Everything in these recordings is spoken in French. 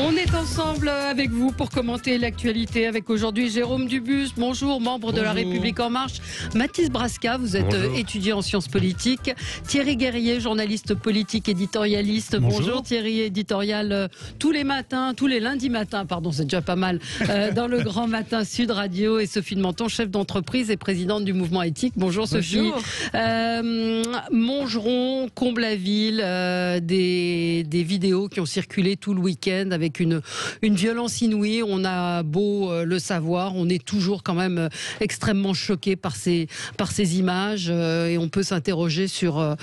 On est ensemble avec vous pour commenter l'actualité avec aujourd'hui Jérôme Dubus. Bonjour, membre de La République En Marche. Mathis Brasca, vous êtes étudiant en sciences politiques. Thierry Guerrier, journaliste politique, éditorialiste. Bonjour Thierry, éditorial tous les lundis matins, pardon, c'est déjà pas mal, dans le Grand Matin Sud Radio. Et Sophie de Menton, chef d'entreprise et présidente du mouvement éthique. Bonjour Sophie. Montgeron, Comble-la-Ville, des vidéos qui ont circulé tout le week-end avec une violence inouïe. On a beau le savoir, on est toujours quand même extrêmement choqué par ces images et on peut s'interroger sur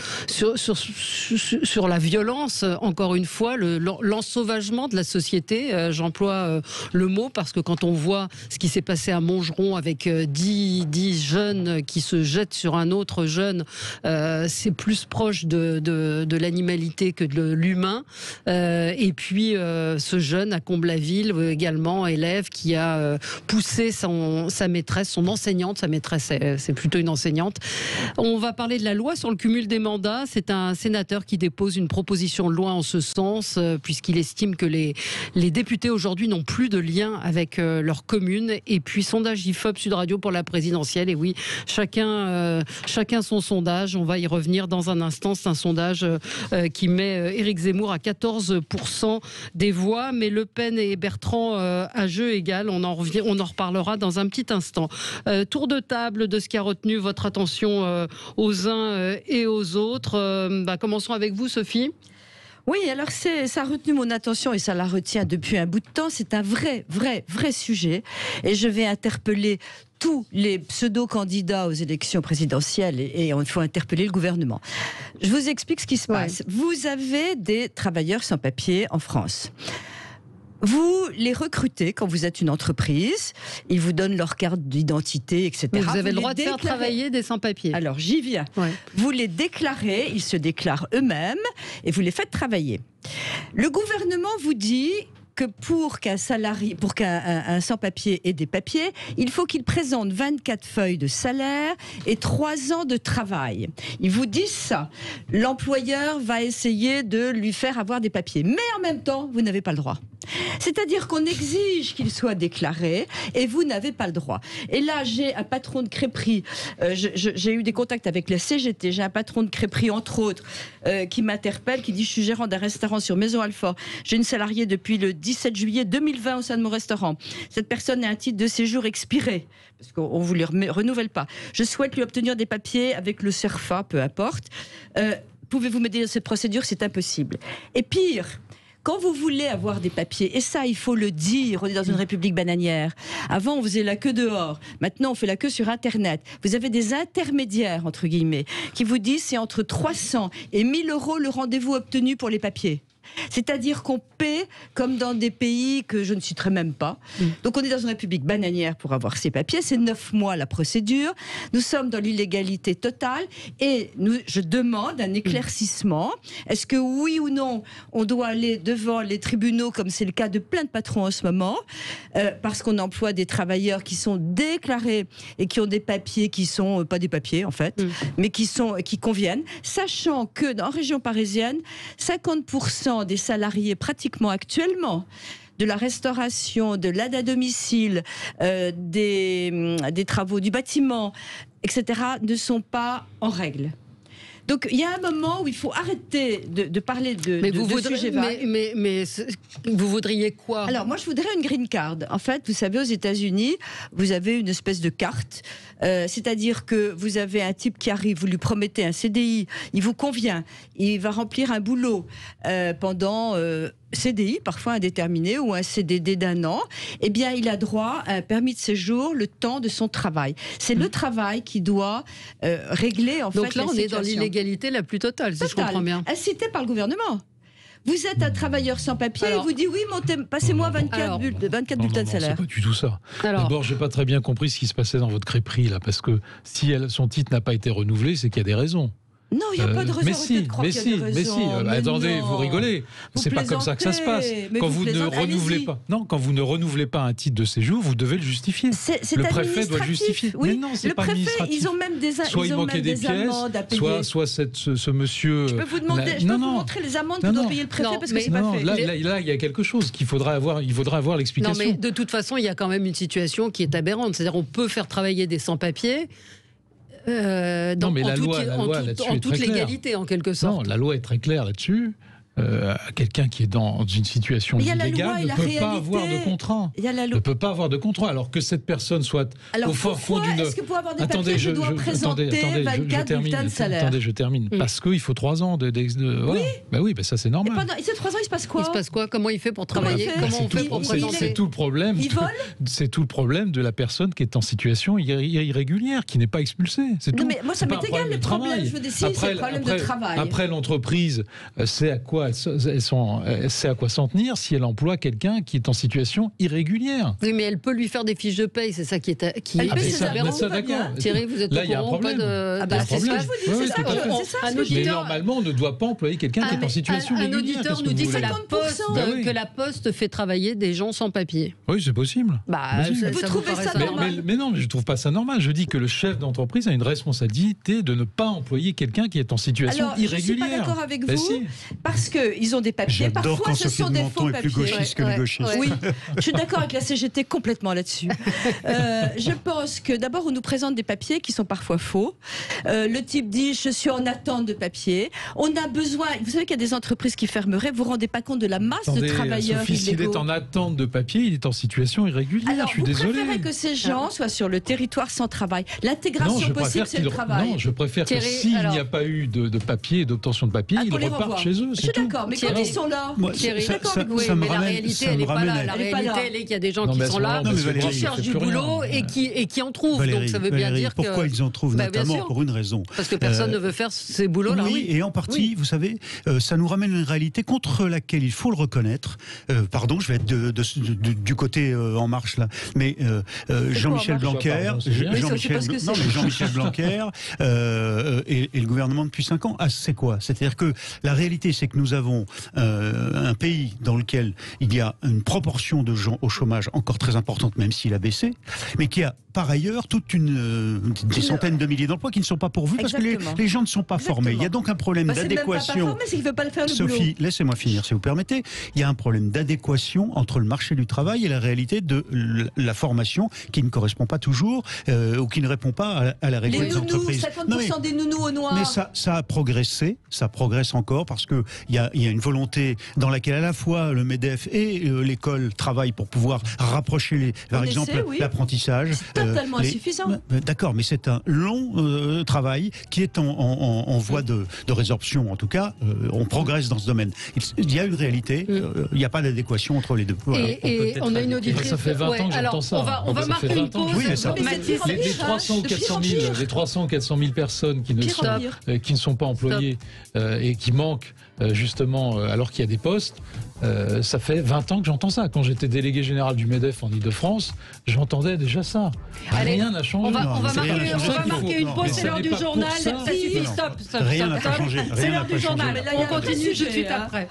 la violence, encore une fois, l'ensauvagement de la société. J'emploie le mot parce que quand on voit ce qui s'est passé à Montgeron avec 10 jeunes qui se jettent sur un autre jeune, c'est plus proche de l'animalité que de l'humain. Et puis ce jeune à Comble-la-Ville, également élève, qui a poussé sa maîtresse, son enseignante, sa maîtresse c'est plutôt une enseignante. On va parler de la loi sur le cumul des mandats. C'est un sénateur qui dépose une proposition de loi en ce sens, puisqu'il estime que les députés aujourd'hui n'ont plus de lien avec leur commune. Et puis sondage IFOP Sud Radio pour la présidentielle. Et oui, chacun son sondage. On va y revenir dans un instant. C'est un sondage qui met Éric Zemmour à 14% des voix, mais Le Pen et Bertrand à jeu égal. On en reparlera dans un petit instant. Tour de table de ce qui a retenu votre attention aux uns et aux autres. Commençons avec vous, Sophie. Oui, alors ça a retenu mon attention et ça la retient depuis un bout de temps. C'est un vrai sujet et je vais interpeller tous les pseudo-candidats aux élections présidentielles et il faut interpeller le gouvernement. Je vous explique ce qui se passe. Vous avez des travailleurs sans papier en France. Vous les recrutez quand vous êtes une entreprise, ils vous donnent leur carte d'identité, etc. Mais vous avez le droit de faire travailler des sans-papiers. Alors j'y viens. Ouais. Vous les déclarez, ils se déclarent eux-mêmes et vous les faites travailler. Le gouvernement vous dit que pour qu'un sans-papier ait des papiers, il faut qu'il présente 24 feuilles de salaire et 3 ans de travail. Ils vous disent ça. L'employeur va essayer de lui faire avoir des papiers. Mais en même temps, vous n'avez pas le droit. C'est-à-dire qu'on exige qu'il soit déclaré et vous n'avez pas le droit. Et là, j'ai un patron de crêperie, j'ai eu des contacts avec la CGT, j'ai un patron de crêperie, entre autres, qui m'interpelle, qui dit « Je suis gérant d'un restaurant sur Maison-Alfort. J'ai une salariée depuis le 17 juillet 2020 au sein de mon restaurant. Cette personne a un titre de séjour expiré, parce qu'on ne vous le renouvelle pas. Je souhaite lui obtenir des papiers avec le CERFA, peu importe. Pouvez-vous m'aider dans cette procédure ? C'est impossible. » Et pire, quand vous voulez avoir des papiers, et ça, il faut le dire, on est dans une république bananière. Avant, on faisait la queue dehors. Maintenant, on fait la queue sur Internet. Vous avez des intermédiaires, entre guillemets, qui vous disent c'est entre 300 et 1000 euros le rendez-vous obtenu pour les papiers. C'est-à-dire qu'on paie comme dans des pays que je ne citerai même pas. Donc on est dans une république bananière pour avoir ces papiers. C'est 9 mois la procédure. Nous sommes dans l'illégalité totale et je demande un éclaircissement. Est-ce que oui ou non, on doit aller devant les tribunaux comme c'est le cas de plein de patrons en ce moment parce qu'on emploie des travailleurs qui sont déclarés et qui ont des papiers qui sont pas des papiers en fait, mais qui conviennent, sachant que dans la région parisienne, 50% des salariés pratiquement actuellement de la restauration, de l'aide à domicile, des travaux du bâtiment, etc., ne sont pas en règle. Donc il y a un moment où il faut arrêter de parler de sujets vagues. Mais vous voudriez quoi ? Alors moi je voudrais une green card. En fait, vous savez, aux États-Unis, vous avez une espèce de carte. C'est-à-dire que vous avez un type qui arrive, vous lui promettez un CDI, il vous convient, il va remplir un boulot pendant CDI, parfois indéterminé, ou un CDD d'1 an, eh bien il a droit à un permis de séjour le temps de son travail. C'est le travail qui doit régler en fait la situation. Donc là on est dans l'illégalité la plus totale, si je comprends bien. Incité par le gouvernement. Vous êtes un travailleur sans papier, il vous dit oui, passez-moi 24 bulletins de salaire. C'est pas du tout ça. D'abord, j'ai pas très bien compris ce qui se passait dans votre crêperie là, parce que si son titre n'a pas été renouvelé, c'est qu'il y a des raisons. Non, il n'y a pas de raison. Mais si. Attendez, vous rigolez. C'est pas comme ça que ça se passe. Quand vous ne renouvelez pas, quand vous ne renouvelez pas un titre de séjour, vous devez le justifier. Le préfet doit le justifier. Oui. Mais non, c'est pas administratif. Ils ont même des soit il manquait des pièces, soit ce monsieur. Je peux vous montrer les amendes que doit payer le préfet parce que c'est pas fait. Là, il y a quelque chose qu'il faudra avoir. Il faudra avoir l'explication. Non, mais de toute façon, il y a quand même une situation qui est aberrante. C'est-à-dire, on peut faire travailler des sans-papiers. Non, mais la loi en toute légalité, en quelque sorte. Non, la loi est très claire là-dessus. Quelqu'un qui est dans une situation illégale ne peut pas avoir de contrat. Ne peut pas avoir de contrat, alors que cette personne soit au fort fond d'une... Est-ce que pour avoir des papiers, je dois présenter 24 bulletins de salaire? Attendez, je termine. Parce qu'il faut 3 ans de voilà. Oui, ça c'est normal. Et ces 3 ans, il se passe quoi? Il se passe quoi? Comment il fait pour travailler? Comment on fait pour présenter? C'est tout le problème. Il vole? C'est tout le problème de la personne qui est en situation irrégulière, qui n'est pas expulsée. C'est tout. Mais moi, ça m'est égal, le problème. Je veux dire, c'est le problème de travail. Après, l'entreprise, c'est à quoi elle sait à quoi s'en tenir si elle emploie quelqu'un qui est en situation irrégulière. Oui, mais elle peut lui faire des fiches de paye, c'est ça qui est ça, d'accord. Thierry, vous êtes là, il y a un problème. C'est ça, mais normalement, on ne doit pas employer quelqu'un qui est en situation irrégulière. Un auditeur nous dit que la Poste fait travailler des gens sans papier. Oui, c'est possible. Vous trouvez ça normal? Mais non, je ne trouve pas ça normal. Je dis que le chef d'entreprise a une responsabilité de ne pas employer quelqu'un qui est en situation irrégulière. Je ne suis pas d'accord avec vous, parce qu'ils ont des papiers. J'adore parfois, quand ce sont des faux papiers. est plus gauchiste que les gauchistes. Oui, je suis d'accord avec la CGT complètement là-dessus. Je pense que d'abord, on nous présente des papiers qui sont parfois faux. Le type dit « je suis en attente de papiers ». On a besoin... Vous savez qu'il y a des entreprises qui fermeraient. Vous ne vous rendez pas compte de la masse de travailleurs illégaux. S'il est en attente de papiers, il est en situation irrégulière. Alors, je suis désolé. Vous préférez que ces gens soient sur le territoire sans travail. L'intégration possible, c'est le travail. Non, je préfère que s'il n'y a pas eu de papier, d'obtention de papier, ils repartent chez eux. Je suis d'accord, mais quand ils sont là... Thierry, mais la réalité, elle n'est pas là. La réalité, elle est qu'il y a des gens qui sont là, qui cherchent du boulot et qui en trouvent. Donc ça veut bien dire que... Pourquoi ils en trouvent? Notamment pour une raison. Parce que personne ne veut faire ces boulots-là. Oui, et en partie, vous savez, ça nous ramène à une réalité contre laquelle il faut le reconnaître. Pardon, je vais être du côté En Marche, là. Mais Jean-Michel Blanquer... Jean-Michel Blanquer et le gouvernement depuis 5 ans. C'est quoi? C'est-à-dire que la réalité, c'est que nous avons un pays dans lequel il y a une proportion de gens au chômage encore très importante, même s'il a baissé, mais qui a par ailleurs toute des centaines de milliers d'emplois qui ne sont pas pourvus parce que les gens ne sont pas formés. Il y a donc un problème d'adéquation. Sophie, laissez-moi finir si vous permettez. Il y a un problème d'adéquation entre le marché du travail et la réalité de la formation qui ne correspond pas toujours ou qui ne répond pas à la réalité des entreprises. 50% des nounous au noir. Mais ça a progressé, ça progresse encore parce qu'il y a une volonté dans laquelle à la fois le MEDEF et l'école travaillent pour pouvoir rapprocher, par exemple, l'apprentissage. C'est totalement insuffisant. D'accord, mais c'est un long travail qui est en voie de résorption. En tout cas, on progresse dans ce domaine. Il y a une réalité, il n'y a pas d'adéquation entre les deux. Voilà. Et on a une auditrice. Ça fait 20 ans que j'entends ça. On va marquer une pause. Les 300 ou 400 000 personnes qui ne sont pas employées et qui manquent justement alors qu'il y a des postes, ça fait 20 ans que j'entends ça. Quand j'étais délégué général du MEDEF en Ile-de-France, j'entendais déjà ça. Rien n'a changé. On va marquer une pause, c'est l'heure du journal. Ça suffit, stop. Rien n'a changé. C'est l'heure du journal. On continue tout de suite après.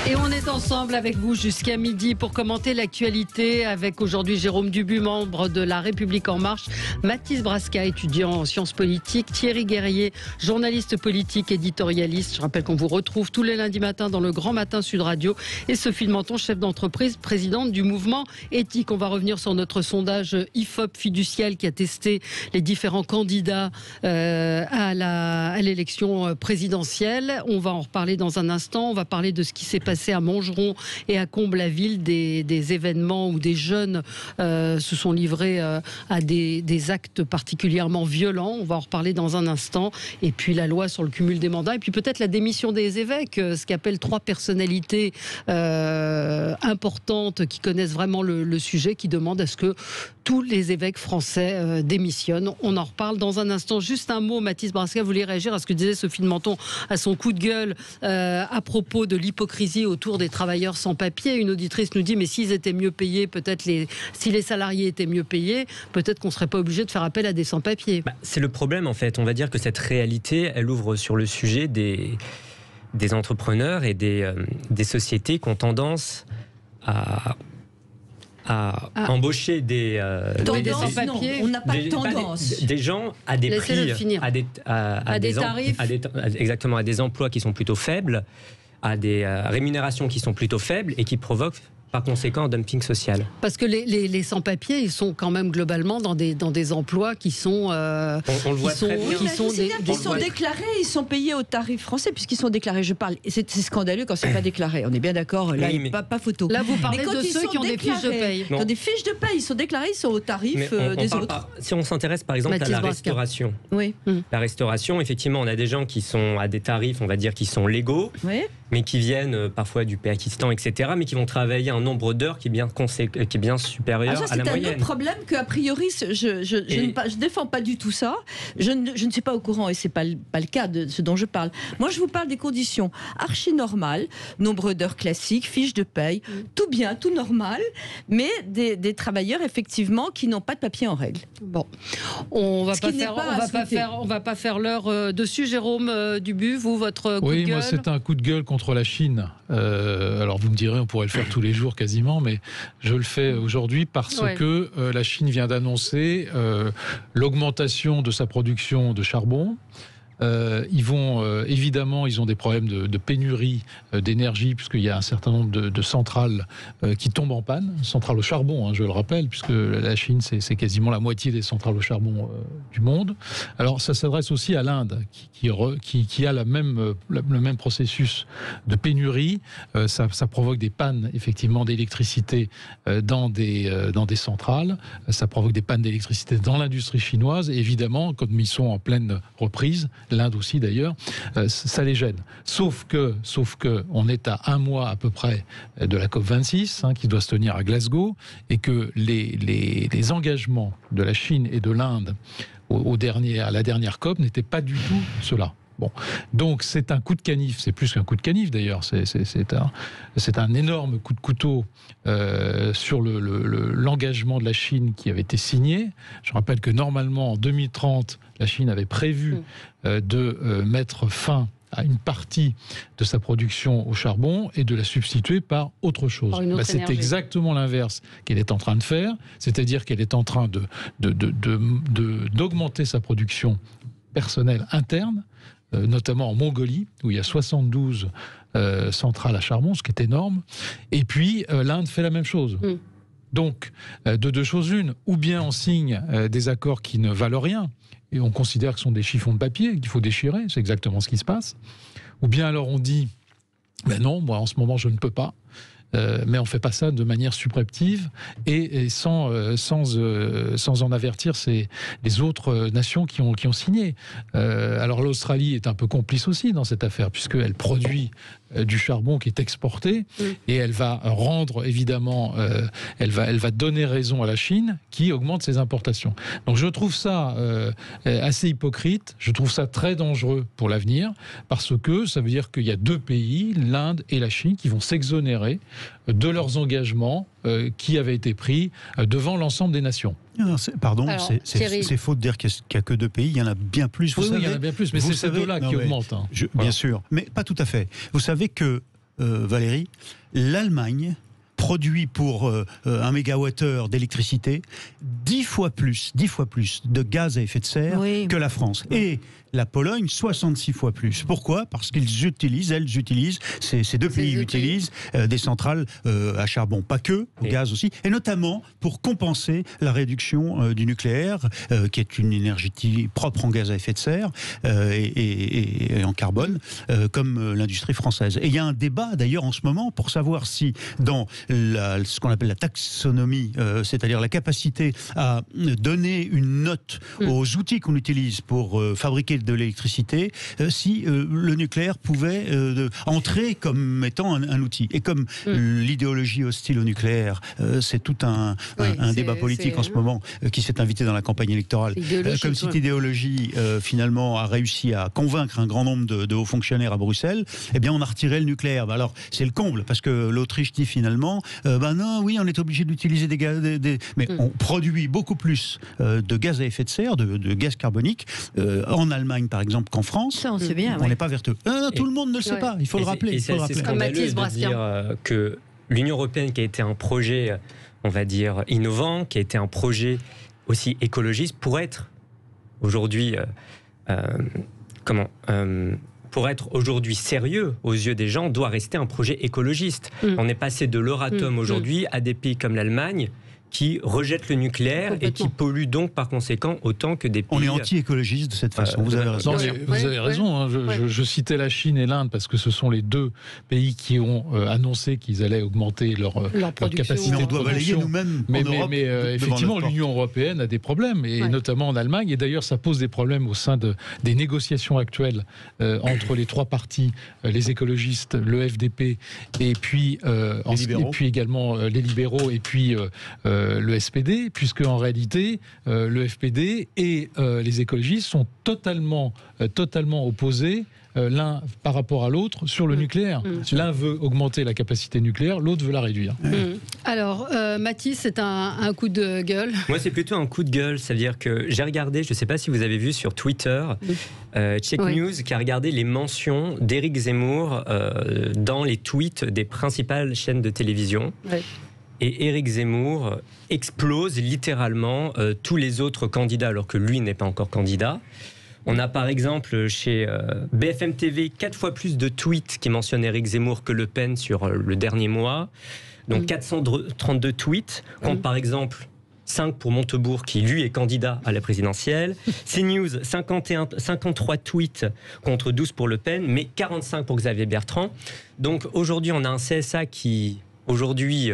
Et on est ensemble avec vous jusqu'à midi pour commenter l'actualité avec aujourd'hui Jérôme Dubu, membre de La République En Marche, Mathis Brasca, étudiant en sciences politiques, Thierry Guerrier, journaliste politique, éditorialiste. Je rappelle qu'on vous retrouve tous les lundis matins dans le Grand Matin Sud Radio, et Sophie Menton, chef d'entreprise, présidente du mouvement éthique. On va revenir sur notre sondage IFOP fiducial qui a testé les différents candidats à l'élection présidentielle. On va en reparler dans un instant. On va parler de ce qui s'est passé à Montgeron et à Comble-la-Ville, des événements où des jeunes se sont livrés à des actes particulièrement violents. On va en reparler dans un instant. Et puis la loi sur le cumul des mandats. Et puis peut-être la démission des évêques, ce qu'appellent 3 personnalités importantes qui connaissent vraiment le sujet, qui demandent à ce que tous les évêques français démissionnent. On en reparle dans un instant. Juste un mot, Mathis Brasca, vous voulez réagir à ce que disait Sophie de Menton, à son coup de gueule à propos de l'hypocrisie autour des travailleurs sans papier. Une auditrice nous dit, mais s'ils étaient mieux payés, si les salariés étaient mieux payés, peut-être qu'on ne serait pas obligé de faire appel à des sans-papiers. C'est le problème, en fait. On va dire que cette réalité, elle ouvre sur le sujet des entrepreneurs et des sociétés qui ont tendance à embaucher des sans-papiers. On n'a pas de tendance. Des gens à des prix, à des tarifs, exactement, à des emplois qui sont plutôt faibles, à des rémunérations qui sont plutôt faibles et qui provoquent par conséquent un dumping social. Parce que les sans-papiers, ils sont quand même globalement dans des emplois qui sont... on le voit très bien. Qui sont déclarés, ils sont payés au tarif français puisqu'ils sont déclarés. Je parle, c'est scandaleux quand c'est pas déclaré. On est bien d'accord, là, oui, pas photo. Là, vous parlez de ceux qui ont des fiches de paye. Quand des fiches de paye, ils sont déclarés, ils sont au tarif des autres. Si on s'intéresse par exemple à la restauration. Oui. La restauration, effectivement, on a des gens qui sont à des tarifs, on va dire, qui sont légaux, mais qui viennent parfois du Pakistan, etc., mais qui vont travailler un nombre d'heures qui est bien supérieur à la moyenne. C'est un autre problème qu'a priori, je ne défends pas du tout ça. Je ne suis pas au courant et c'est pas le cas de ce dont je parle. Moi, je vous parle des conditions archi normales, nombre d'heures classiques, fiches de paye, tout bien, tout normal, mais des travailleurs effectivement qui n'ont pas de papier en règle. Bon, on va pas faire l'heure dessus. Jérôme Dubu, vous, votre coup de gueule. Oui, moi, c'est un coup de gueule contre la Chine. Alors, vous me direz, on pourrait le faire tous les jours quasiment, mais je le fais aujourd'hui parce que la Chine vient d'annoncer l'augmentation de sa production de charbon. Évidemment, ils ont des problèmes de pénurie d'énergie, puisqu'il y a un certain nombre de centrales qui tombent en panne, centrales au charbon, je le rappelle, puisque la Chine, c'est quasiment la moitié des centrales au charbon du monde. Alors, ça s'adresse aussi à l'Inde, qui a le même processus de pénurie. Ça provoque des pannes, effectivement, d'électricité dans des centrales. Ça provoque des pannes d'électricité dans l'industrie chinoise. Et évidemment, comme ils sont en pleine reprise, l'Inde aussi d'ailleurs, ça les gêne. Sauf que on est à un mois à peu près de la COP26, qui doit se tenir à Glasgow, et que les engagements de la Chine et de l'Inde à la dernière COP n'étaient pas du tout cela. Bon, donc c'est un coup de canif, c'est plus qu'un coup de canif d'ailleurs, c'est un énorme coup de couteau sur l'engagement de la Chine qui avait été signé. Je rappelle que normalement en 2030, la Chine avait prévu de mettre fin à une partie de sa production au charbon et de la substituer par autre chose. C'est exactement l'inverse qu'elle est en train de faire, c'est-à-dire qu'elle est en train d'augmenter sa production personnelle interne, notamment en Mongolie, où il y a 72 centrales à charbon, ce qui est énorme. Et puis, l'Inde fait la même chose. Donc, de deux choses l'une, ou bien on signe des accords qui ne valent rien, et on considère que ce sont des chiffons de papier qu'il faut déchirer, c'est exactement ce qui se passe, ou bien alors on dit, ben non, moi en ce moment je ne peux pas, mais on ne fait pas ça de manière subreptive et sans en avertir les autres nations qui ont signé. Alors l'Australie est un peu complice aussi dans cette affaire, puisqu'elle produit du charbon qui est exporté, et elle va rendre évidemment, elle va donner raison à la Chine qui augmente ses importations. Donc je trouve ça assez hypocrite, je trouve ça très dangereux pour l'avenir, parce que ça veut dire qu'il y a deux pays, l'Inde et la Chine, qui vont s'exonérer de leurs engagements qui avaient été pris devant l'ensemble des nations. Non, c'est faux de dire qu'il n'y a que deux pays, il y en a bien plus. Oui, il y en a bien plus, mais c'est ces deux-là qui augmentent. Bien sûr, mais pas tout à fait. Vous savez que, Valérie, l'Allemagne produit pour 1 mégawattheure d'électricité 10 fois plus de gaz à effet de serre que la France. Et la Pologne, 66 fois plus. Pourquoi ? Parce qu'ils utilisent, ces deux pays utilisent des centrales à charbon, pas que, au gaz aussi, et notamment pour compenser la réduction du nucléaire, qui est une énergie propre en gaz à effet de serre et en carbone, comme l'industrie française. Et il y a un débat d'ailleurs en ce moment pour savoir si dans ce qu'on appelle la taxonomie, c'est-à-dire la capacité à donner une note aux outils qu'on utilise pour fabriquer de l'électricité, si le nucléaire pouvait entrer comme étant un outil. Et comme l'idéologie hostile au nucléaire, c'est tout un débat politique en ce moment qui s'est invité dans la campagne électorale. Comme cette idéologie finalement a réussi à convaincre un grand nombre de hauts fonctionnaires à Bruxelles, eh bien on a retiré le nucléaire. Alors c'est le comble, parce que l'Autriche dit finalement non, oui, on est obligé d'utiliser des gaz, mais on produit beaucoup plus de gaz à effet de serre, de gaz carbonique en Allemagne par exemple qu'en France. Ça, on sait bien. On n'est pas vertueux. Tout le monde ne le sait pas. Il faut le rappeler. C'est scandaleux de dire que l'Union européenne, qui a été un projet, on va dire, innovant, qui a été un projet aussi écologiste, pour être aujourd'hui pour être aujourd'hui sérieux aux yeux des gens, doit rester un projet écologiste. On est passé de l'Euratom aujourd'hui à des pays comme l'Allemagne qui rejettent le nucléaire et qui polluent donc par conséquent autant que des pays... On est anti-écologiste de cette façon, vous avez raison. Vous avez raison, hein. Je citais la Chine et l'Inde parce que ce sont les deux pays qui ont annoncé qu'ils allaient augmenter leur capacité mais on de doit balayer nous-mêmes en Europe. Mais effectivement, l'Union européenne a des problèmes, et notamment en Allemagne, et d'ailleurs ça pose des problèmes au sein des négociations actuelles entre les trois partis, les écologistes, le FDP, et puis également les libéraux, et puis le SPD, puisque en réalité le FPD et les écologistes sont totalement opposés l'un par rapport à l'autre sur le nucléaire. L'un veut augmenter la capacité nucléaire, l'autre veut la réduire. Alors, Mathis, c'est un coup de gueule. Moi, c'est plutôt un coup de gueule. Ça veut dire que j'ai regardé, je ne sais pas si vous avez vu sur Twitter, Check News, qui a regardé les mentions d'Éric Zemmour dans les tweets des principales chaînes de télévision. Et Éric Zemmour explose littéralement tous les autres candidats, alors que lui n'est pas encore candidat. On a par exemple chez BFM TV 4 fois plus de tweets qui mentionnent Éric Zemmour que Le Pen sur le dernier mois. Donc 432 tweets, contre par exemple 5 pour Montebourg, qui lui est candidat à la présidentielle. CNews, 53 tweets contre 12 pour Le Pen, mais 45 pour Xavier Bertrand. Donc aujourd'hui, on a un CSA qui, aujourd'hui,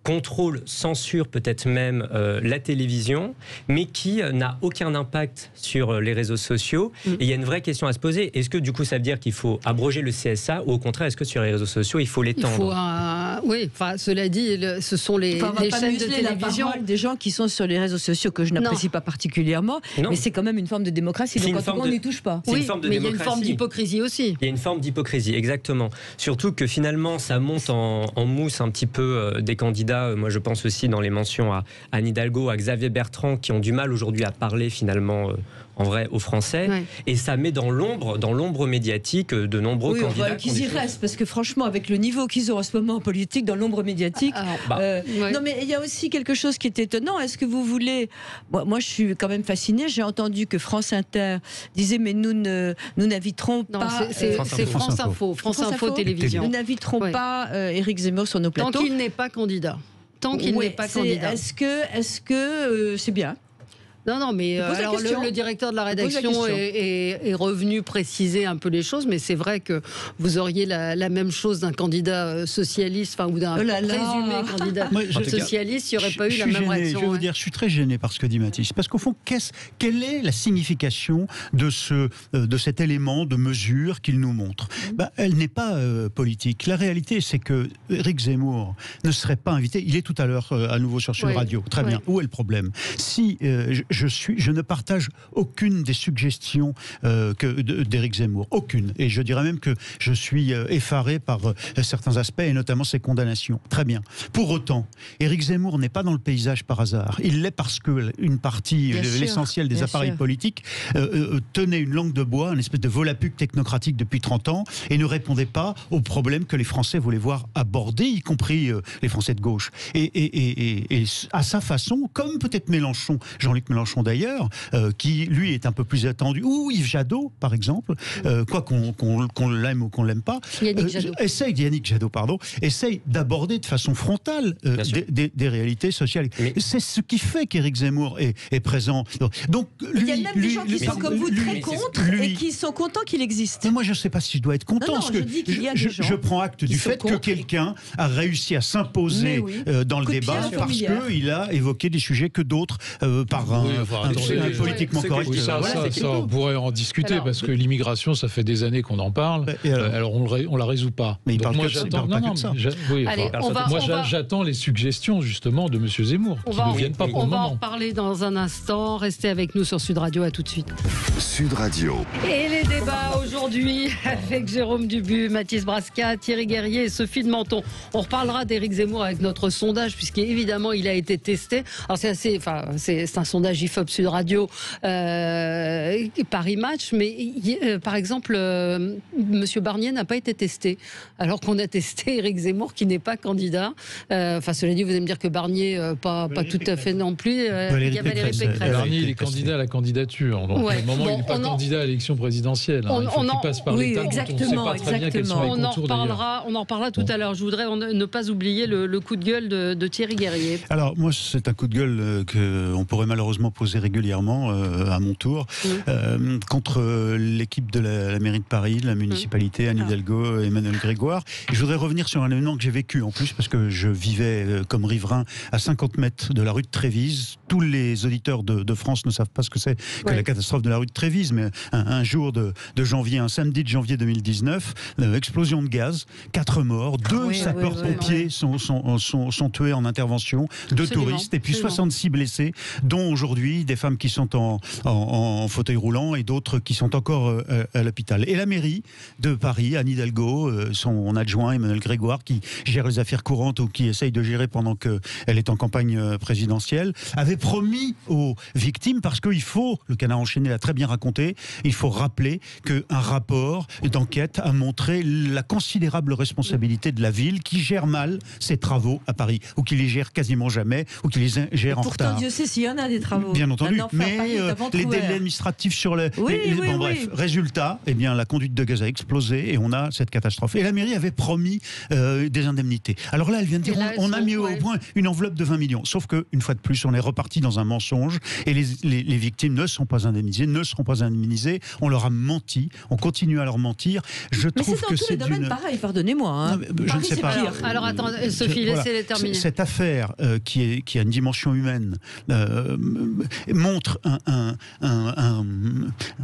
contrôle, censure peut-être même la télévision, mais qui n'a aucun impact sur les réseaux sociaux. Et il y a une vraie question à se poser. Est-ce que du coup ça veut dire qu'il faut abroger le CSA, ou au contraire est-ce que sur les réseaux sociaux il faut l'étendre? Oui, cela dit, ce sont les chaînes de télévision. Des gens qui sont sur les réseaux sociaux que je n'apprécie pas particulièrement, mais c'est quand même une forme de démocratie, donc en tout cas on n'y touche pas. Oui, mais il y a une forme d'hypocrisie aussi. Il y a une forme d'hypocrisie, exactement. Surtout que finalement ça monte en mousse un petit peu des candidats. Moi je pense aussi dans les mentions à Anne Hidalgo, à Xavier Bertrand, qui ont du mal aujourd'hui à parler finalement en vrai aux Français, et ça met dans l'ombre médiatique de nombreux candidats. Qu'ils y restent, parce que franchement avec le niveau qu'ils ont en ce moment en politique, dans l'ombre médiatique, non mais il y a aussi quelque chose qui est étonnant. Est-ce que vous voulez, moi je suis quand même fascinée, j'ai entendu que France Inter disait mais nous n'inviterons pas, c'est France Info Télévision, nous n'inviterons pas Éric Zemmour sur nos plateaux tant qu'il n'est pas candidat. Est-ce que c'est bien? Non, mais alors le directeur de la rédaction est revenu préciser un peu les choses, mais c'est vrai que vous auriez la même chose d'un candidat socialiste, ou d'un présumé candidat socialiste, il n'y aurait pas eu la même réaction. Je vais vous dire, je suis très gêné par ce que dit Mathis, parce qu'au fond, quelle est la signification de cet élément de mesure qu'il nous montre? Elle n'est pas politique. La réalité, c'est que Éric Zemmour ne serait pas invité. Il est tout à l'heure à nouveau sur Sud Radio. Très bien. Où est le problème? Si je ne partage aucune des suggestions d'Éric Zemmour, aucune. Et je dirais même que je suis effaré par certains aspects, et notamment ses condamnations. Très bien. Pour autant, Éric Zemmour n'est pas dans le paysage par hasard. Il l'est parce que une partie, l'essentiel des appareils politiques, tenait une langue de bois, une espèce de volapuc technocratique depuis 30 ans, et ne répondait pas aux problèmes que les Français voulaient voir abordés, y compris les Français de gauche. Et à sa façon, comme peut-être Jean-Luc Mélenchon Mélenchon d'ailleurs, qui lui est un peu plus attendu, ou Yves Jadot par exemple, quoi qu'on l'aime ou qu'on l'aime pas, Yannick Jadot, essaye d'aborder de façon frontale des réalités sociales. C'est ce qui fait qu'Éric Zemmour est présent. Donc, il y a même des gens qui sont comme vous très contre et qui sont contents qu'il existe. Mais moi, je ne sais pas si je dois être content, parce que je prends acte du fait que quelqu'un a réussi à s'imposer dans le débat parce qu'il a évoqué des sujets que d'autres, par un politiquement correct. Ça, on pourrait en discuter, parce que l'immigration, ça fait des années qu'on en parle. Alors, on la résout pas. Mais moi, j'attends. J'attends les suggestions justement de M. Zemmour, qui ne viennent pas pour le moment. On va en parler dans un instant. Restez avec nous sur Sud Radio. À tout de suite. Sud Radio. Et les débats aujourd'hui avec Jérôme Dubu, Mathis Brasca, Thierry Guerrier et Sophie de Menton. On reparlera d'Éric Zemmour avec notre sondage, puisqu'évidemment il a été testé. Alors c'est un sondage IFOP Sud Radio, Paris Match, mais par exemple, Monsieur Barnier n'a pas été testé, alors qu'on a testé Éric Zemmour qui n'est pas candidat. Cela dit, vous allez me dire que Barnier, pas tout à fait non plus. Il y a Valérie Pécresse. Barnier, il est candidat à la candidature. Donc, à un moment, il n'est pas candidat à l'élection présidentielle. Il faut qu'il passe par l'État. Exactement. On en reparlera tout à l'heure. Je voudrais ne pas oublier le coup de gueule de Thierry Guerrier. Alors, moi, c'est un coup de gueule qu'on pourrait malheureusement poser régulièrement à mon tour contre l'équipe de la mairie de Paris, la municipalité, Anne Hidalgo et Emmanuel Grégoire. Et je voudrais revenir sur un événement que j'ai vécu en plus, parce que je vivais comme riverain à 50 mètres de la rue de Trévise. Tous les auditeurs de France ne savent pas ce que c'est que la catastrophe de la rue de Trévise, mais un jour de janvier, un samedi de janvier 2019, explosion de gaz, 4 morts, 2 sapeurs-pompiers sont tués en intervention, 2 touristes, et puis 66 blessés, dont aujourd'hui des femmes qui sont en fauteuil roulant et d'autres qui sont encore à l'hôpital. Et la mairie de Paris, Anne Hidalgo, son adjoint Emmanuel Grégoire, qui gère les affaires courantes ou qui essaye de gérer pendant qu'elle est en campagne présidentielle, avait promis aux victimes, parce qu'il faut, le Canard enchaîné l'a très bien raconté, il faut rappeler qu'un rapport d'enquête a montré la considérable responsabilité de la ville qui gère mal ses travaux à Paris, ou qui les gère quasiment jamais, ou qui les gère en retard. Pourtant, Dieu sait s'il y en a des travaux. Bien entendu, mais les délais administratifs sur les... Bref, résultat, la conduite de gaz a explosé et on a cette catastrophe. Et la mairie avait promis des indemnités. Alors là, elle vient de dire, on a mis au point une enveloppe de 20 millions. Sauf qu'une fois de plus, on est reparti dans un mensonge et les victimes ne sont pas indemnisées, ne seront pas indemnisées. On leur a menti, on continue à leur mentir. Je trouve que c'est dans tous les domaines pareil, pardonnez-moi. Je ne sais pas. Alors attendez, Sophie, laissez-les terminer. Cette affaire qui a une dimension humaine montre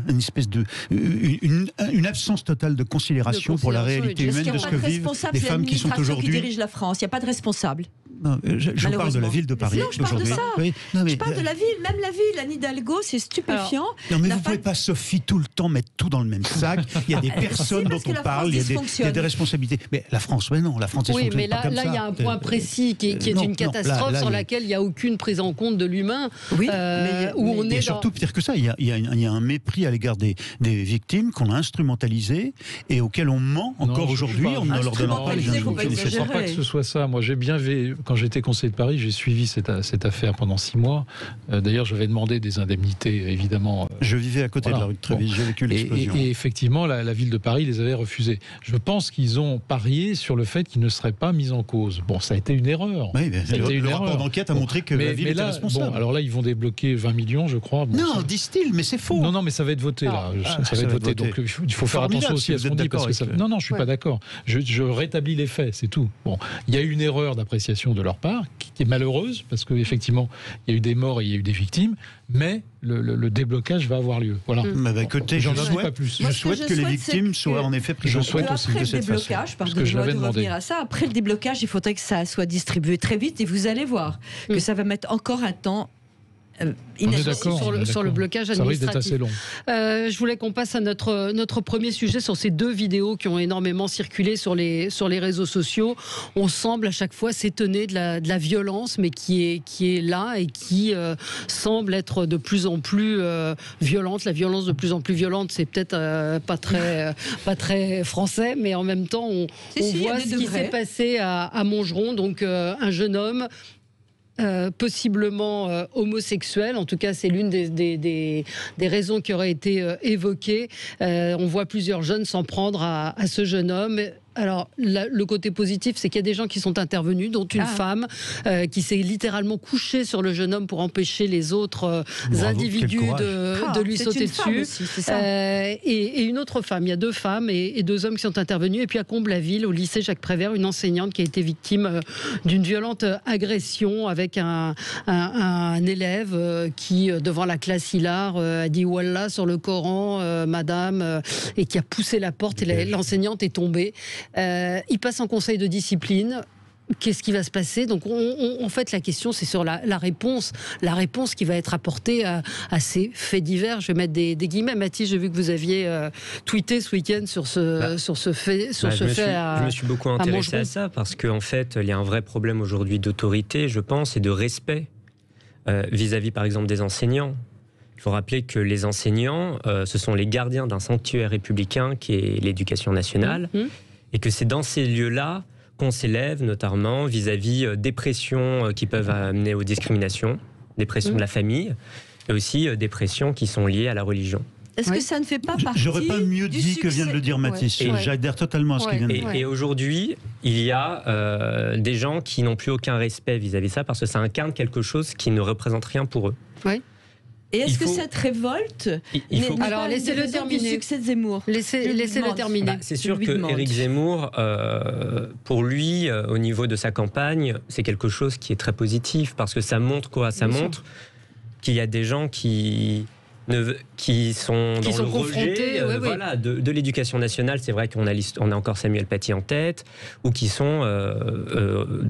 une espèce de une absence totale de considération pour la réalité humaine de ce que vivent les femmes qui sont aujourd'hui. Qui dirige la France, il n'y a pas de responsable. Non, je parle de la ville de Paris. Non, je parle de ça. Oui. Non, mais, je parle de la ville, même la ville, Anne Hidalgo, c'est stupéfiant. Non, mais vous ne pouvez pas, Sophie, tout le temps mettre tout dans le même sac. Il y a des personnes dont on parle, il y a des responsabilités. Mais la France, non, la France, oui, mais là, il y a un point précis qui est une catastrophe sur laquelle il n'y a aucune prise en compte de l'humain. Oui, où on est surtout pire que ça, il y a un mépris à l'égard des victimes qu'on a instrumentalisées et auxquelles on ment encore aujourd'hui en ne leur donnant pas les indemnités. Je ne crois pas que ce soit ça. Moi, j'ai bien vu, quand j'étais conseiller de Paris, j'ai suivi cette affaire pendant 6 mois. D'ailleurs, j'avais demandé des indemnités, évidemment. Je vivais à côté de la rue de Trévise, j'ai vécu l'explosion. Et effectivement, la ville de Paris les avait refusés. Je pense qu'ils ont parié sur le fait qu'ils ne seraient pas mis en cause. Bon, ça a été une erreur. Oui, le rapport d'enquête a montré que la ville était responsable. Bon, alors là, ils vont débloquer 20 millions, je crois. Non, disent-ils, mais c'est faux. Non, mais ça va être voté, là. Ça va être voté. Donc, il faut faire attention aussi à ce qu'on dit. Non, je ne suis pas d'accord. Je rétablis les faits, c'est tout. Bon, il y a eu une erreur d'appréciation de leur part, qui est malheureuse, parce qu'effectivement, il y a eu des morts et il y a eu des victimes, mais le déblocage va avoir lieu. Voilà. Écoutez, je souhaite que les victimes soient en effet prises en compte aussi de cette façon. Parce que je l'avais demandé. Après le déblocage, il faudrait que ça soit distribué très vite et vous allez voir que ça va mettre encore un temps sur le blocage administratif. Ça risque d'être assez long. Je voulais qu'on passe à notre premier sujet sur ces 2 vidéos qui ont énormément circulé sur les réseaux sociaux. On semble à chaque fois s'étonner de la violence, mais qui est là et qui semble être de plus en plus violente. La violence de plus en plus violente, c'est peut-être pas très français, mais en même temps, on voit ce qui s'est passé à Montgeron. Donc un jeune homme possiblement homosexuel. En tout cas, c'est l'une des raisons qui auraient été évoquées. On voit plusieurs jeunes s'en prendre à ce jeune homme. Alors, le côté positif, c'est qu'il y a des gens qui sont intervenus, dont une femme qui s'est littéralement couchée sur le jeune homme pour empêcher les autres individus de lui sauter dessus. Aussi, c'est ça. Et une autre femme. Il y a 2 femmes et 2 hommes qui sont intervenus. Et puis à Comble-la-Ville, au lycée Jacques Prévert, une enseignante qui a été victime d'une violente agression avec un élève qui, devant la classe hilar, a dit « Wallah » sur le Coran, madame, et qui a poussé la porte et l'enseignante est tombée. Il passe en conseil de discipline. Qu'est-ce qui va se passer? Donc, en fait, la question, c'est sur la réponse qui va être apportée à ces faits divers. Je vais mettre des guillemets. Mathis, j'ai vu que vous aviez tweeté ce week-end sur ce fait. Je me suis beaucoup intéressé à ça parce qu'en fait, il y a un vrai problème aujourd'hui d'autorité, je pense, et de respect vis-à-vis, par exemple, des enseignants. Il faut rappeler que les enseignants, ce sont les gardiens d'un sanctuaire républicain qui est l'éducation nationale. Et que c'est dans ces lieux-là qu'on s'élève, notamment vis-à-vis des pressions qui peuvent amener aux discriminations, des pressions de la famille, et aussi des pressions qui sont liées à la religion. Est-ce que ça ne fait pas partie J'aurais pas mieux dit que vient de le dire Mathis. J'adhère totalement à ce qu'il vient de dire. Et aujourd'hui, il y a des gens qui n'ont plus aucun respect vis-à-vis de ça, parce que ça incarne quelque chose qui ne représente rien pour eux. Oui. Et est-ce que cette révolte Alors, laissez-le terminer. Du succès de Zemmour. Laissez-le terminer. C'est sûr que Éric Zemmour, pour lui, au niveau de sa campagne, c'est quelque chose qui est très positif, parce que ça montre quoi? Ça montre qu'il y a des gens qui sont dans le rejet voilà, de l'éducation nationale. C'est vrai qu'on a encore Samuel Paty en tête, ou qui sont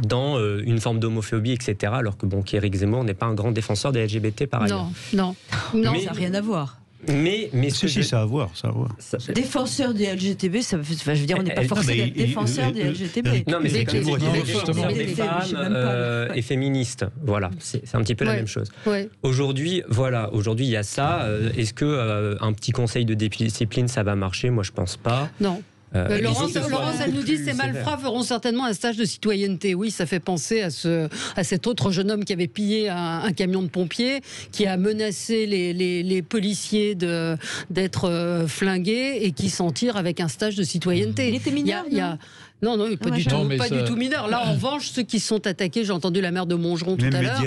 dans une forme d'homophobie, etc. Alors que qu'Éric Zemmour n'est pas un grand défenseur des LGBT par ailleurs. Non, ça n'a rien à voir. Mais ça a à voir. Défenseur des LGTB, je veux dire, on n'est pas forcément défenseur des LGTB. Non, mais c'est défenseur des femmes et féministes. Voilà, c'est un petit peu la même chose. Aujourd'hui, il y a ça. Est-ce que un petit conseil de discipline, ça va marcher? Moi, je pense pas. Non. Laurence, elle nous dit ces malfrats feront certainement un stage de citoyenneté. Oui, ça fait penser à cet autre jeune homme qui avait pillé un camion de pompiers, qui a menacé les policiers d'être flingués et qui s'en tire avec un stage de citoyenneté. Il était mineur, Non, pas du tout mineur. Là, en revanche, ceux qui sont attaqués, j'ai entendu la maire de Montgeron tout à l'heure,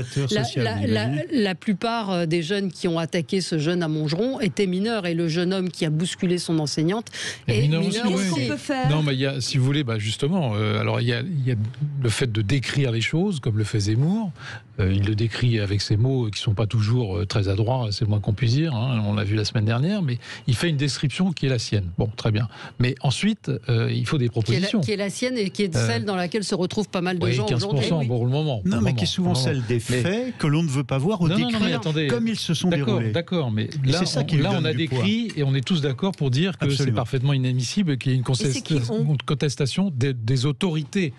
la plupart des jeunes qui ont attaqué ce jeune à Montgeron étaient mineurs, et le jeune homme qui a bousculé son enseignante est mineur aussi. Qu'est-ce qu'on peut faire? Non, mais si vous voulez, justement, alors il y a le fait de décrire les choses, comme le fait Zemmour. Il le décrit avec ces mots qui ne sont pas toujours très adroits, c'est le moins qu'on puisse dire, hein, on l'a vu la semaine dernière, mais il fait une description qui est la sienne. Bon, très bien. Mais ensuite, il faut des propositions. Qui est la sienne et qui est celle dans laquelle se retrouvent pas mal de gens aujourd'hui. 15% pour le moment. Non, mais qui est souvent celle des faits que l'on ne veut pas voir ou décrire comme ils se sont déroulés. D'accord, mais là, on a décrit et on est tous d'accord pour dire que c'est parfaitement inadmissible, qu'il y ait une contestation des autorités,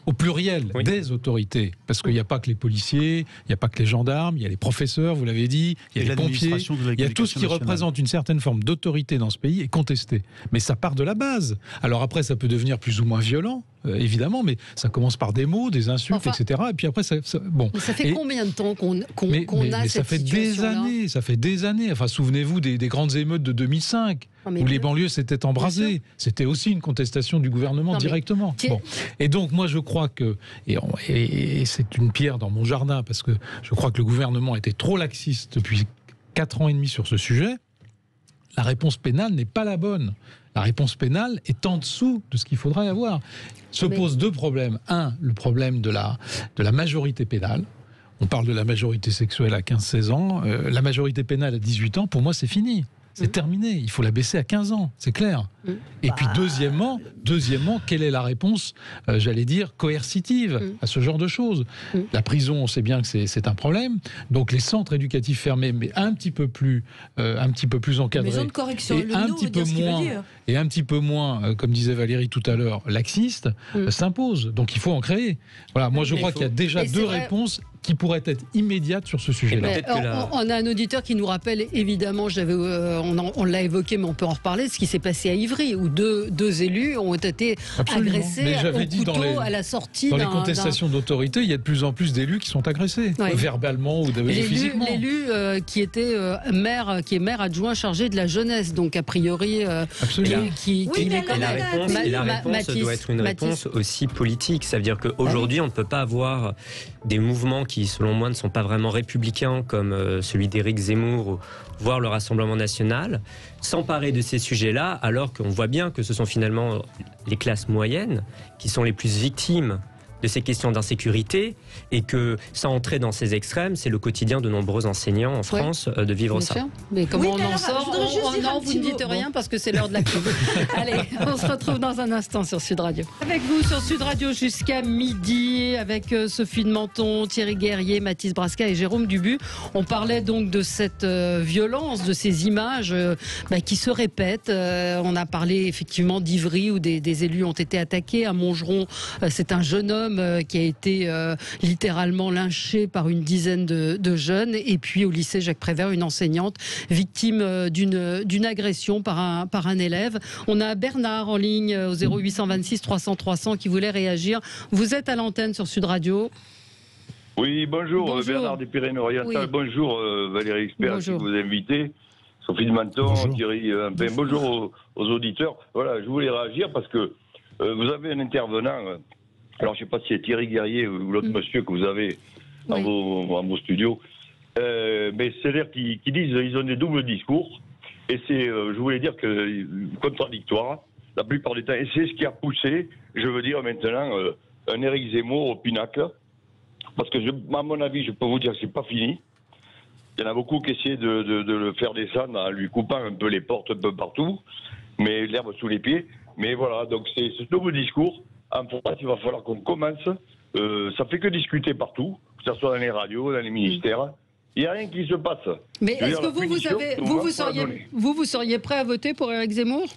au pluriel, des autorités. Parce qu'il n'y a pas que les policiers, il n'y a pas que les gendarmes, il y a les professeurs, vous l'avez dit, il y a les pompiers, il y a tout ce qui représente une certaine forme d'autorité dans ce pays est contesté. Mais ça part de la base. Alors après, ça peut devenir plus ou moins violent, évidemment, mais ça commence par des mots, des insultes, etc. Et puis après, bon. Mais ça fait combien de temps qu'on a cette situation-là? Ça fait des années. Enfin, souvenez-vous des grandes émeutes de 2005, où les banlieues s'étaient embrasées. C'était aussi une contestation du gouvernement directement. Bon. Et donc, moi, je crois que, et c'est une pierre dans mon jardin, parce que je crois que le gouvernement était trop laxiste depuis 4 ans et demi sur ce sujet. La réponse pénale n'est pas la bonne. La réponse pénale est en dessous de ce qu'il faudrait avoir. Se posent 2 problèmes. Un, le problème de la majorité pénale. On parle de la majorité sexuelle à 15-16 ans. La majorité pénale à 18 ans, pour moi, c'est fini. C'est terminé. Il faut la baisser à 15 ans, c'est clair. Et puis deuxièmement, quelle est la réponse, j'allais dire, coercitive à ce genre de choses? La prison, on sait bien que c'est un problème. Donc les centres éducatifs fermés, mais un petit peu plus encadrés. Maison de correction, et un petit peu moins, comme disait Valérie tout à l'heure, laxiste, s'impose. Donc il faut en créer. Voilà, moi je crois qu'il y a déjà 2 réponses qui pourraient être immédiates sur ce sujet-là. On a un auditeur qui nous rappelle, évidemment, on l'a évoqué, mais on peut en reparler, ce qui s'est passé à Yverdon. d'Ivry, où deux élus ont été agressés au couteau à la sortie. Dans les contestations d'autorité, il y a de plus en plus d'élus qui sont agressés, verbalement ou physiquement. L'élu qui est maire adjoint chargé de la jeunesse, donc a priori, la réponse doit être une réponse aussi politique. Ça veut dire qu'aujourd'hui, on ne peut pas avoir des mouvements qui, selon moi, ne sont pas vraiment républicains, comme celui d'Éric Zemmour, voire le Rassemblement national, s'emparer de ces sujets-là, alors qu'on voit bien que ce sont finalement les classes moyennes qui sont les plus victimes de ces questions d'insécurité, et que, sans entrer dans ces extrêmes, c'est le quotidien de nombreux enseignants en France de vivre ça. Sûr. Mais comment on en sort? Non, vous ne dites rien parce que c'est l'heure de la pub. Allez, on se retrouve dans un instant sur Sud Radio. Avec vous sur Sud Radio jusqu'à midi, avec Sophie de Menton, Thierry Guerrier, Mathis Brasca et Jérôme Dubu. On parlait donc de cette violence, de ces images qui se répètent. On a parlé effectivement d'Ivry, où des élus ont été attaqués. À Montgeron, c'est un jeune homme qui a été littéralement lynché par une dizaine de jeunes. Et puis au lycée Jacques Prévert, une enseignante victime d'une agression par un élève. On a Bernard en ligne au 0826 300 300 qui voulait réagir. Vous êtes à l'antenne sur Sud Radio. Oui, bonjour. Bernard des Pyrénées-Orientales. Oui. Bonjour Valérie Expert, qui vous invitez. Sophie de Menton, Thierry. Bonjour aux auditeurs. Voilà, je voulais réagir parce que vous avez un intervenant. Alors, je ne sais pas si c'est Thierry Guerrier ou l'autre monsieur que vous avez dans vos studios, mais c'est-à-dire qu'ils disent qu'ils ont des doubles discours, et c'est, je voulais dire, que contradictoire la plupart du temps. Et c'est ce qui a poussé, je veux dire maintenant, un Éric Zemmour au pinacle, parce que, à mon avis, je peux vous dire que c'est pas fini. Il y en a beaucoup qui essaient de le faire descendre en lui coupant un peu les portes un peu partout, mais l'herbe sous les pieds. Mais voilà, donc c'est ce double discours. En France, il va falloir qu'on commence. Ça fait que discuter partout, que ce soit dans les radios, dans les ministères. Il n'y a rien qui se passe. Mais est-ce que vous seriez prêt à voter pour Éric Zemmour?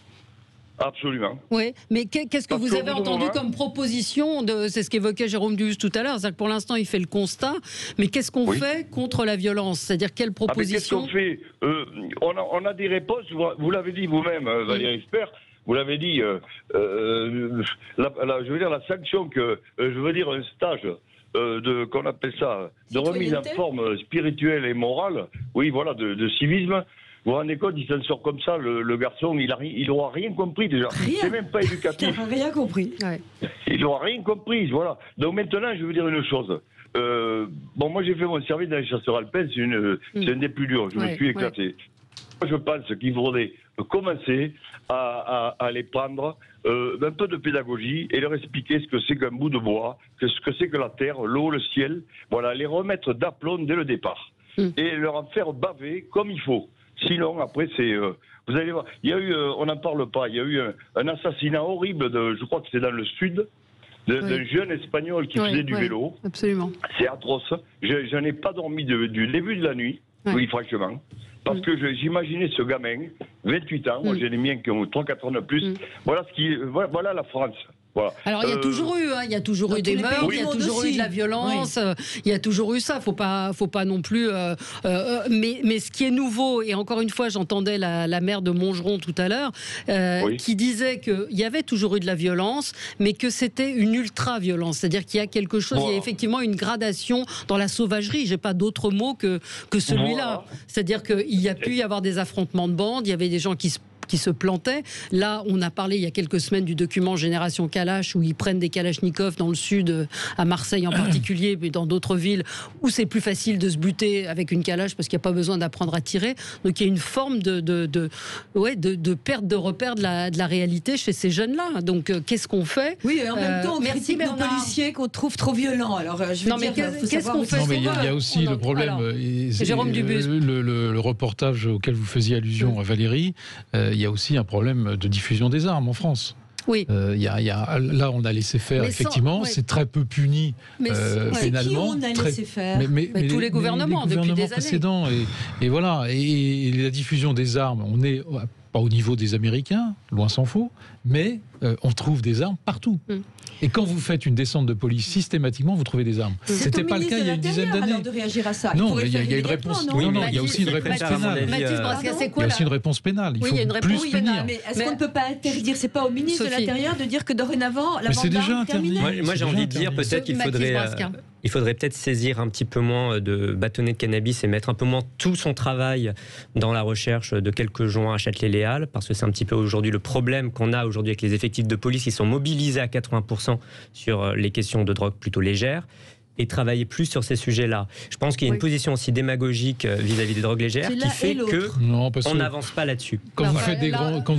Absolument. Oui, mais qu'est-ce que vous avez entendu comme proposition c'est ce qu'évoquait Jérôme Duhus tout à l'heure. C'est-à-dire que pour l'instant, il fait le constat. Mais qu'est-ce qu'on fait contre la violence? C'est-à-dire quelle proposition? Qu'est-ce qu'on fait? On a des réponses. Vous l'avez dit vous-même, Valérie Expert. Vous l'avez dit, je veux dire la sanction que, je veux dire un stage qu'on appelle ça, de remise en forme spirituelle et morale, oui voilà, de civisme. Vous vous rendez compte, il s'en sort comme ça, le garçon, il n'aura rien compris déjà. C'est même pas éducatif. Il n'aura rien compris. Ouais. Il n'aura rien compris, voilà. Donc maintenant, je veux dire une chose. Moi j'ai fait mon service dans les chasseurs alpins, c'est un des plus durs, je me suis éclaté. Ouais. Je pense qu'il faudrait commencer à les prendre un peu de pédagogie et leur expliquer ce que c'est qu'un bout de bois, ce que c'est que la terre, l'eau, le ciel. Voilà, les remettre d'aplomb dès le départ et leur en faire baver comme il faut. Sinon, après, vous allez voir, il y a eu, on n'en parle pas, il y a eu un assassinat horrible, je crois que c'est dans le sud, d'un jeune espagnol qui faisait du vélo. Absolument. C'est atroce. Je n'ai pas dormi du début de la nuit, oui, franchement. Parce que j'imaginais ce gamin, 28 ans, moi j'ai des miens qui ont 3-4 ans de plus. Voilà la France. Voilà. Alors il y a toujours eu, il y a toujours eu des meurtres, il y a toujours eu de la violence, il y a toujours eu ça. Faut pas non plus. Mais ce qui est nouveau, et encore une fois, j'entendais la maire de Montgeron tout à l'heure, qui disait qu'il y avait toujours eu de la violence, mais que c'était une ultra-violence, c'est-à-dire qu'il y a quelque chose, il y a effectivement une gradation dans la sauvagerie. J'ai pas d'autre mot que celui-là. C'est-à-dire qu'il y a pu y avoir des affrontements de bandes, il y avait des gens qui se plantaient. Là, on a parlé il y a quelques semaines du document Génération Kalash, où ils prennent des Kalachnikovs dans le sud, à Marseille en particulier, mais dans d'autres villes où c'est plus facile de se buter avec une Kalash parce qu'il n'y a pas besoin d'apprendre à tirer. Donc il y a une forme de perte de repère de la réalité chez ces jeunes-là. Donc qu'est-ce qu'on fait? Oui, et en même temps, on critique nos policiers qu'on trouve trop violents. Alors je veux dire, qu'est-ce qu'on fait? Il y a aussi le problème. Jérôme Dubu. Le reportage auquel vous faisiez allusion, Valérie, il y a aussi un problème de diffusion des armes en France. Oui. Là, on a laissé faire, effectivement. C'est très peu puni pénalement. Qui on a laissé faire mais tous les gouvernements depuis des précédents. Et voilà. Et la diffusion des armes, on est pas au niveau des Américains, loin s'en faut, mais on trouve des armes partout. Et quand vous faites une descente de police, systématiquement, vous trouvez des armes. C'était pas le cas il y a une dizaine d'années. Alors de réagir à ça. Non, il y a une réponse. Non, il y a aussi une réponse pénale. Il y a aussi une réponse pénale. Il faut plus punir. Mais est-ce qu'on ne peut pas interdire? C'est pas au ministre de l'Intérieur de dire que dorénavant, la vente d'armes est terminée. Moi, j'ai envie de dire peut-être qu'il faudrait peut-être saisir un petit peu moins de bâtonnets de cannabis et mettre un peu moins tout son travail dans la recherche de quelques joints à Châtelet-Léal, parce que c'est un petit peu aujourd'hui le problème qu'on a aujourd'hui avec les effectifs de police qui sont mobilisés à 80% sur les questions de drogue plutôt légères, et travailler plus sur ces sujets-là. Je pense qu'il y a une position aussi démagogique vis-à-vis des drogues légères qui fait qu'on n'avance pas là-dessus. Quand vous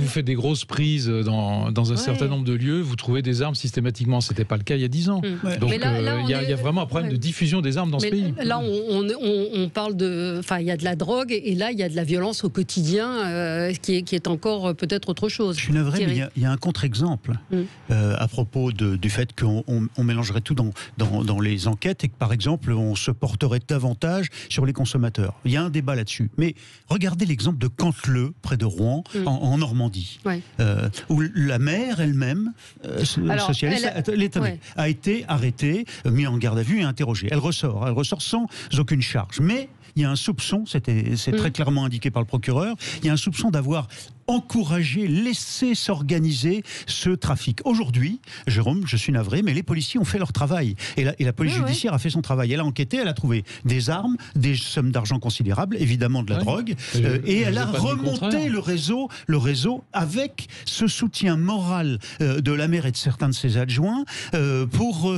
faites des grosses prises dans un certain nombre de lieux, vous trouvez des armes systématiquement. C'était pas le cas il y a 10 ans. Donc il y a vraiment un problème de diffusion des armes dans ce pays. Là, on parle de... Enfin, il y a de la drogue et là, il y a de la violence au quotidien qui est encore peut-être autre chose. Je suis navré, mais il y a un contre-exemple à propos du fait qu'on mélangerait tout dans les enquêtes et que, par exemple, on se porterait davantage sur les consommateurs. Il y a un débat là-dessus. Mais regardez l'exemple de Canteleu, près de Rouen, en Normandie, où la maire elle-même, socialiste, a été arrêtée, mise en garde à vue et interrogée. Elle ressort sans aucune charge. Mais il y a un soupçon, c'est très clairement indiqué par le procureur, il y a un soupçon d'avoir encourager, laisser s'organiser ce trafic. Aujourd'hui, Jérôme, je suis navré, mais les policiers ont fait leur travail. Et la police judiciaire a fait son travail. Elle a enquêté, elle a trouvé des armes, des sommes d'argent considérables, évidemment de la drogue, et elle a remonté le réseau avec ce soutien moral de la maire et de certains de ses adjoints pour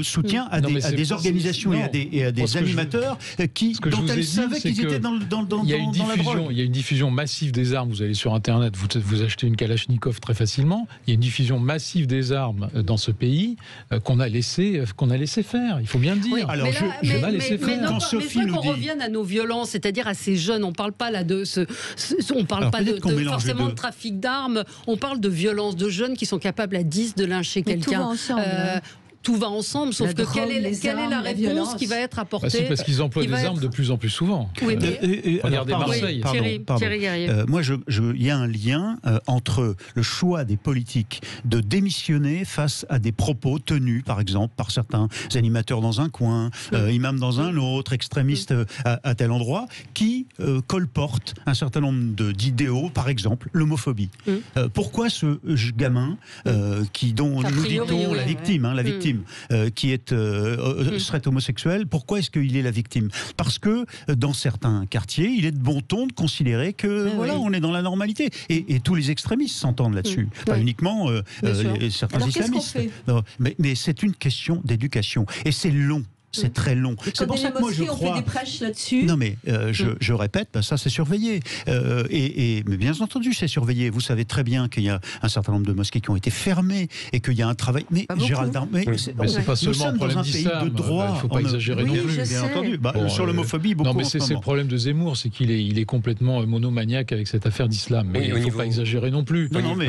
soutien à des organisations et à des animateurs dont elle savait qu'ils étaient dans la drogue. Il y a une diffusion massive des armes. Vous allez sur Internet, vous achetez une Kalachnikov très facilement. Il y a une diffusion massive des armes dans ce pays qu'on a laissé faire. Il faut bien le dire. Oui, alors, je vais laisser faire. Mais je veux qu'on revienne à nos violences, c'est-à-dire à ces jeunes. On ne parle pas là on parle pas forcément de trafic d'armes. On parle de violence, de jeunes qui sont capables à 10 de lyncher quelqu'un. Tout va ensemble, sauf que quelle est la réponse qui va être apportée? C'est parce qu'ils emploient des armes de plus en plus souvent. Oui, regardez Marseille. Thierry Guerrier. Moi, il y a un lien entre le choix des politiques de démissionner face à des propos tenus, par exemple, par certains animateurs dans un coin, imams dans un autre, extrémistes à tel endroit, qui colportent un certain nombre d'idéaux, par exemple, l'homophobie. Pourquoi ce gamin, dont nous dit-on la victime, qui serait homosexuel, pourquoi est-ce qu'il est la victime? Parce que dans certains quartiers, il est de bon ton de considérer que on est dans la normalité. Et tous les extrémistes s'entendent là-dessus. Pas uniquement certains islamistes. Mais c'est une question d'éducation. Et c'est long. C'est très long. C'est pour ça que moi je crois. On fait des prêches là-dessus. Non mais je répète, ça c'est surveillé. Mais bien entendu c'est surveillé. Vous savez très bien qu'il y a un certain nombre de mosquées qui ont été fermées et qu'il y a un travail. Mais Gérald Darmanin, c'est pas seulement un problème d'islam. Il ne faut pas exagérer non plus. Bien entendu. Sur l'homophobie, beaucoup. Non mais c'est le problème de Zemmour, c'est qu'il est complètement monomaniaque avec cette affaire d'islam. Mais il ne faut pas exagérer non plus. Non mais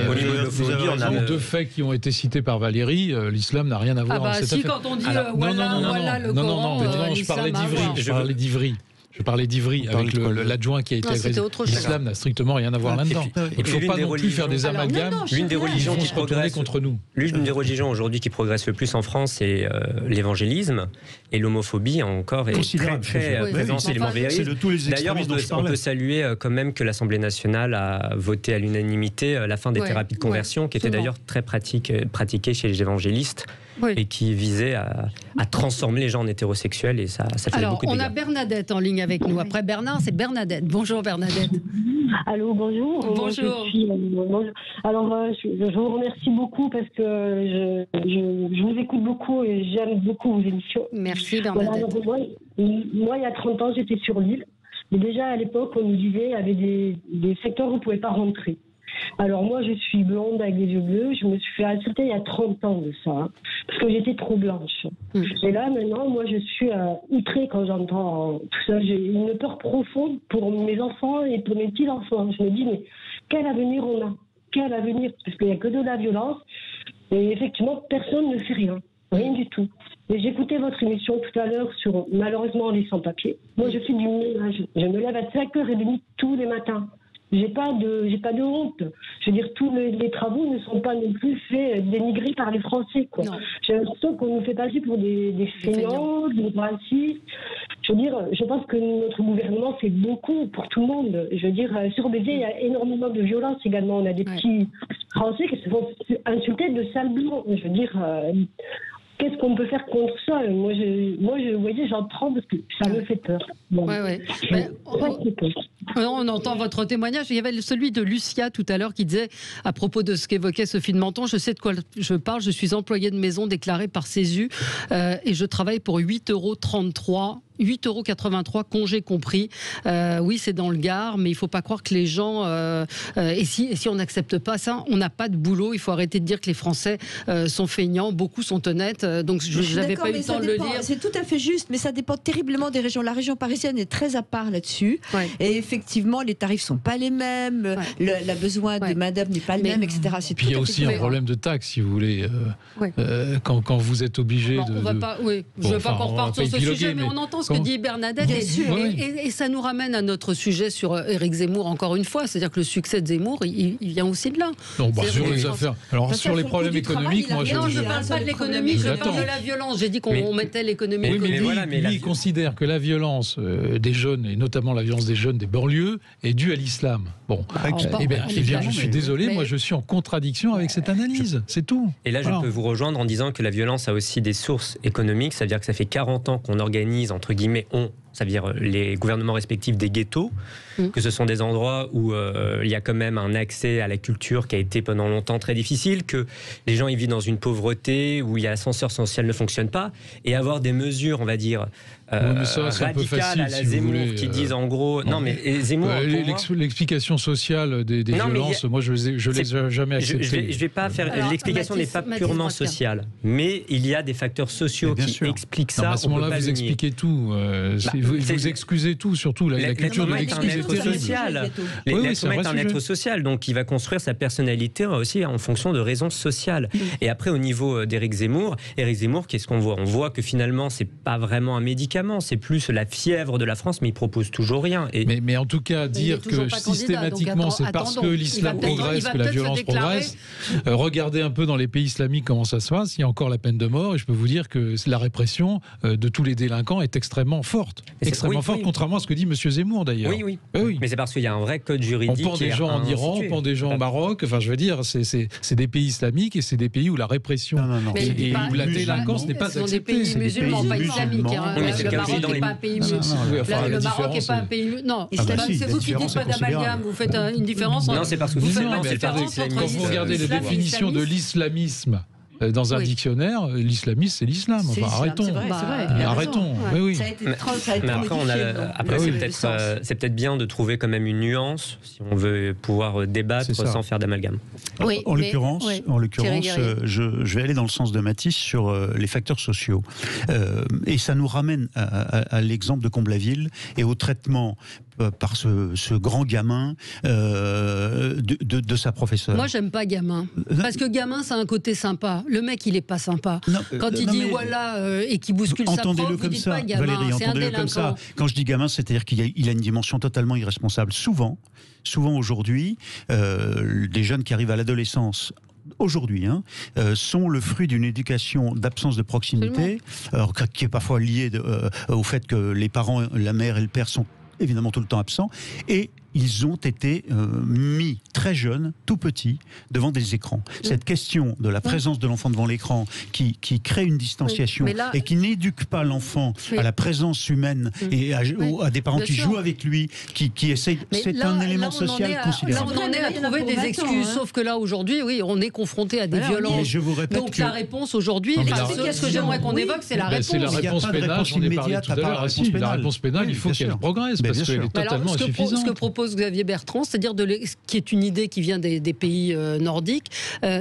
vous avez deux faits qui ont été cités par Valérie. L'islam n'a rien à voir avec cette affaire. Quand on dit voilà le non, je parlais d'Ivry avec l'adjoint qui a été agressé. L'islam n'a strictement rien à voir là-dedans. Il ne faut pas non plus faire des amalgames. L'une des religions qui progresse contre nous. L'une des religions aujourd'hui qui progresse le plus en France, c'est l'évangélisme, et l'homophobie encore est très présente chez l'évangélisme. D'ailleurs, on peut saluer quand même que l'Assemblée nationale a voté à l'unanimité la fin des thérapies de conversion, qui était d'ailleurs très pratiquée chez les évangélistes. Et qui visait à transformer les gens en hétérosexuels, et ça fait beaucoup de dégâts. On a Bernadette en ligne avec nous. Après Bernard, c'est Bernadette. Bonjour Bernadette. Allô, bonjour. Bonjour. Alors, je vous remercie beaucoup parce que je vous écoute beaucoup et j'aime beaucoup vos émissions. Merci Bernadette. Voilà, moi, il y a 30 ans, j'étais sur l'île. Mais déjà, à l'époque, on nous disait qu'il y avait des secteurs où on ne pouvait pas rentrer. Alors moi, je suis blonde avec des yeux bleus. Je me suis fait insulter il y a 30 ans de ça, parce que j'étais trop blanche. Et là, maintenant, moi, je suis outrée quand j'entends tout ça. J'ai une peur profonde pour mes enfants et pour mes petits-enfants. Je me dis, mais quel avenir on a? Quel avenir? Parce qu'il n'y a que de la violence. Et effectivement, personne ne fait rien. Rien du tout. Et j'écoutais votre émission tout à l'heure sur, malheureusement, les sans-papiers. Moi, je fais du ménage. Je me lève à 5h30 tous les matins. j'ai pas de honte. Je veux dire, tous les travaux ne sont pas non plus faits dénigrés par les Français, quoi. J'ai l'impression qu'on nous fait passer pour des feignants, des racistes. Je veux dire, je pense que notre gouvernement fait beaucoup pour tout le monde. Je veux dire, sur Béziers, il y a énormément de violence également. On a des petits Français qui se font insulter de sales blancs. Je veux dire, qu'est-ce qu'on peut faire contre ça? Moi, vous voyez, j'en prends parce que ça me fait peur. Bon. On entend votre témoignage. Il y avait celui de Lucia tout à l'heure qui disait, à propos de ce qu'évoquait Sophie de Menton, je sais de quoi je parle, je suis employée de maison déclarée par CESU et je travaille pour 8,33 €. 8,83 € congé compris. Oui, c'est dans le Gard, mais il ne faut pas croire que les gens... et si on n'accepte pas ça, on n'a pas de boulot. Il faut arrêter de dire que les Français sont feignants. Beaucoup sont honnêtes. Donc, je n'avais pas eu le temps de le dire. C'est tout à fait juste, mais ça dépend terriblement des régions. La région parisienne est très à part là-dessus. Ouais. Et effectivement, les tarifs ne sont pas les mêmes. Ouais. Le besoin de main-d'œuvre n'est pas le même, etc. Puis il y a aussi un problème de taxes, si vous voulez. Quand vous êtes obligé de... Je ne veux pas qu'on reparte sur ce sujet, mais on entend ce que dit Bernadette, et ça nous ramène à notre sujet sur Éric Zemmour, encore une fois, c'est-à-dire que le succès de Zemmour, il vient aussi de là. Non, sur les affaires. Alors, sur les problèmes économiques, moi, non, je ne parle pas de l'économie, je parle de la violence. J'ai dit qu'on mettait l'économie. Mais lui, il considère que la violence des jeunes, et notamment la violence des jeunes des banlieues, est due à l'islam. Bon, eh bien, je suis désolé, moi, je suis en contradiction avec cette analyse, c'est tout. Et là, je peux vous rejoindre en disant que la violence a aussi des sources économiques, c'est-à-dire que ça fait 40 ans qu'on organise, entre guillemets, ça veut dire les gouvernements respectifs des ghettos, que ce sont des endroits où il y a quand même un accès à la culture qui a été pendant longtemps très difficile, que les gens y vivent dans une pauvreté, où l'ascenseur social ne fonctionne pas, et avoir des mesures, on va dire, radicales à la Zemmour qui disent en gros... Non, mais Zemmour... L'explication sociale des violences, moi je l'ai jamais acceptée. Je vais pas faire... L'explication n'est pas purement sociale, mais il y a des facteurs sociaux qui expliquent ça. À ce moment-là, vous expliquez tout. Vous excusez tout, surtout la culture de l'excuse est terrible. L'être humain est un être social, donc il va construire sa personnalité aussi en fonction de raisons sociales. Et après, au niveau d'Éric Zemmour, qu'est-ce qu'on voit? On voit que finalement, c'est pas vraiment un médicament, c'est plus la fièvre de la France, mais il propose toujours rien. Mais en tout cas, dire que systématiquement, c'est parce que l'islam progresse que la violence progresse. Regardez un peu dans les pays islamiques comment ça se passe. Il y a encore la peine de mort, et je peux vous dire que la répression de tous les délinquants est extrêmement forte. Extrêmement forte, contrairement à ce que dit M. Zemmour d'ailleurs. Oui. Mais c'est parce qu'il y a un vrai code juridique. On pend des gens en Iran, on pend des gens au Maroc. Enfin, je veux dire, c'est des pays islamiques et c'est des pays où la répression et où la délinquance n'est pas acceptée. C'est des pays musulmans, pas islamiques. Le Maroc n'est pas un pays musulman. Le Maroc n'est pas un pays. Non, c'est vous qui dites pas d'amalgame. Vous faites une différence. Non, c'est parce que quand vous regardez les définitions de l'islamisme dans un dictionnaire, l'islamisme, c'est l'islam. Enfin, arrêtons. Arrêtons. Oui. Mais après, c'est peut-être bien de trouver quand même une nuance si on veut pouvoir débattre sans faire d'amalgame. En l'occurrence, je vais aller dans le sens de Mathis sur les facteurs sociaux. Et ça nous ramène à l'exemple de Comble-la-Ville et au traitement par ce grand gamin de sa professeure. Moi, j'aime pas gamin. Parce que gamin, ça a un côté sympa. Le mec, il est pas sympa. Quand il dit voilà et qu'il bouscule sa prof, vous dites pas gamin. Valérie, c'est un délinquant. Comme ça. Quand je dis gamin, c'est-à-dire qu'il a une dimension totalement irresponsable. Souvent aujourd'hui, des jeunes qui arrivent à l'adolescence aujourd'hui, sont le fruit d'une éducation d'absence de proximité, qui est parfois liée au fait que les parents, la mère et le père sont évidemment tout le temps absents, et ils ont été mis très jeunes, tout petits, devant des écrans. Cette question de la présence de l'enfant devant l'écran qui crée une distanciation et qui n'éduque pas l'enfant à la présence humaine et à des parents qui jouent avec lui, qui essayent... C'est un élément social considérable. Là, on en est à trouver des excuses, sauf que là, aujourd'hui, on est confronté à des violences. Je vous répète donc la réponse aujourd'hui, ce que j'aimerais qu'on évoque, c'est la réponse. C'est la réponse pénale, j'en ai parlé tout à l'heure. La réponse pénale, il faut qu'elle progresse, parce qu'elle est totalement insuffisante. Ce que propose Xavier Bertrand, c'est-à-dire qui est une idée qui vient des pays nordiques,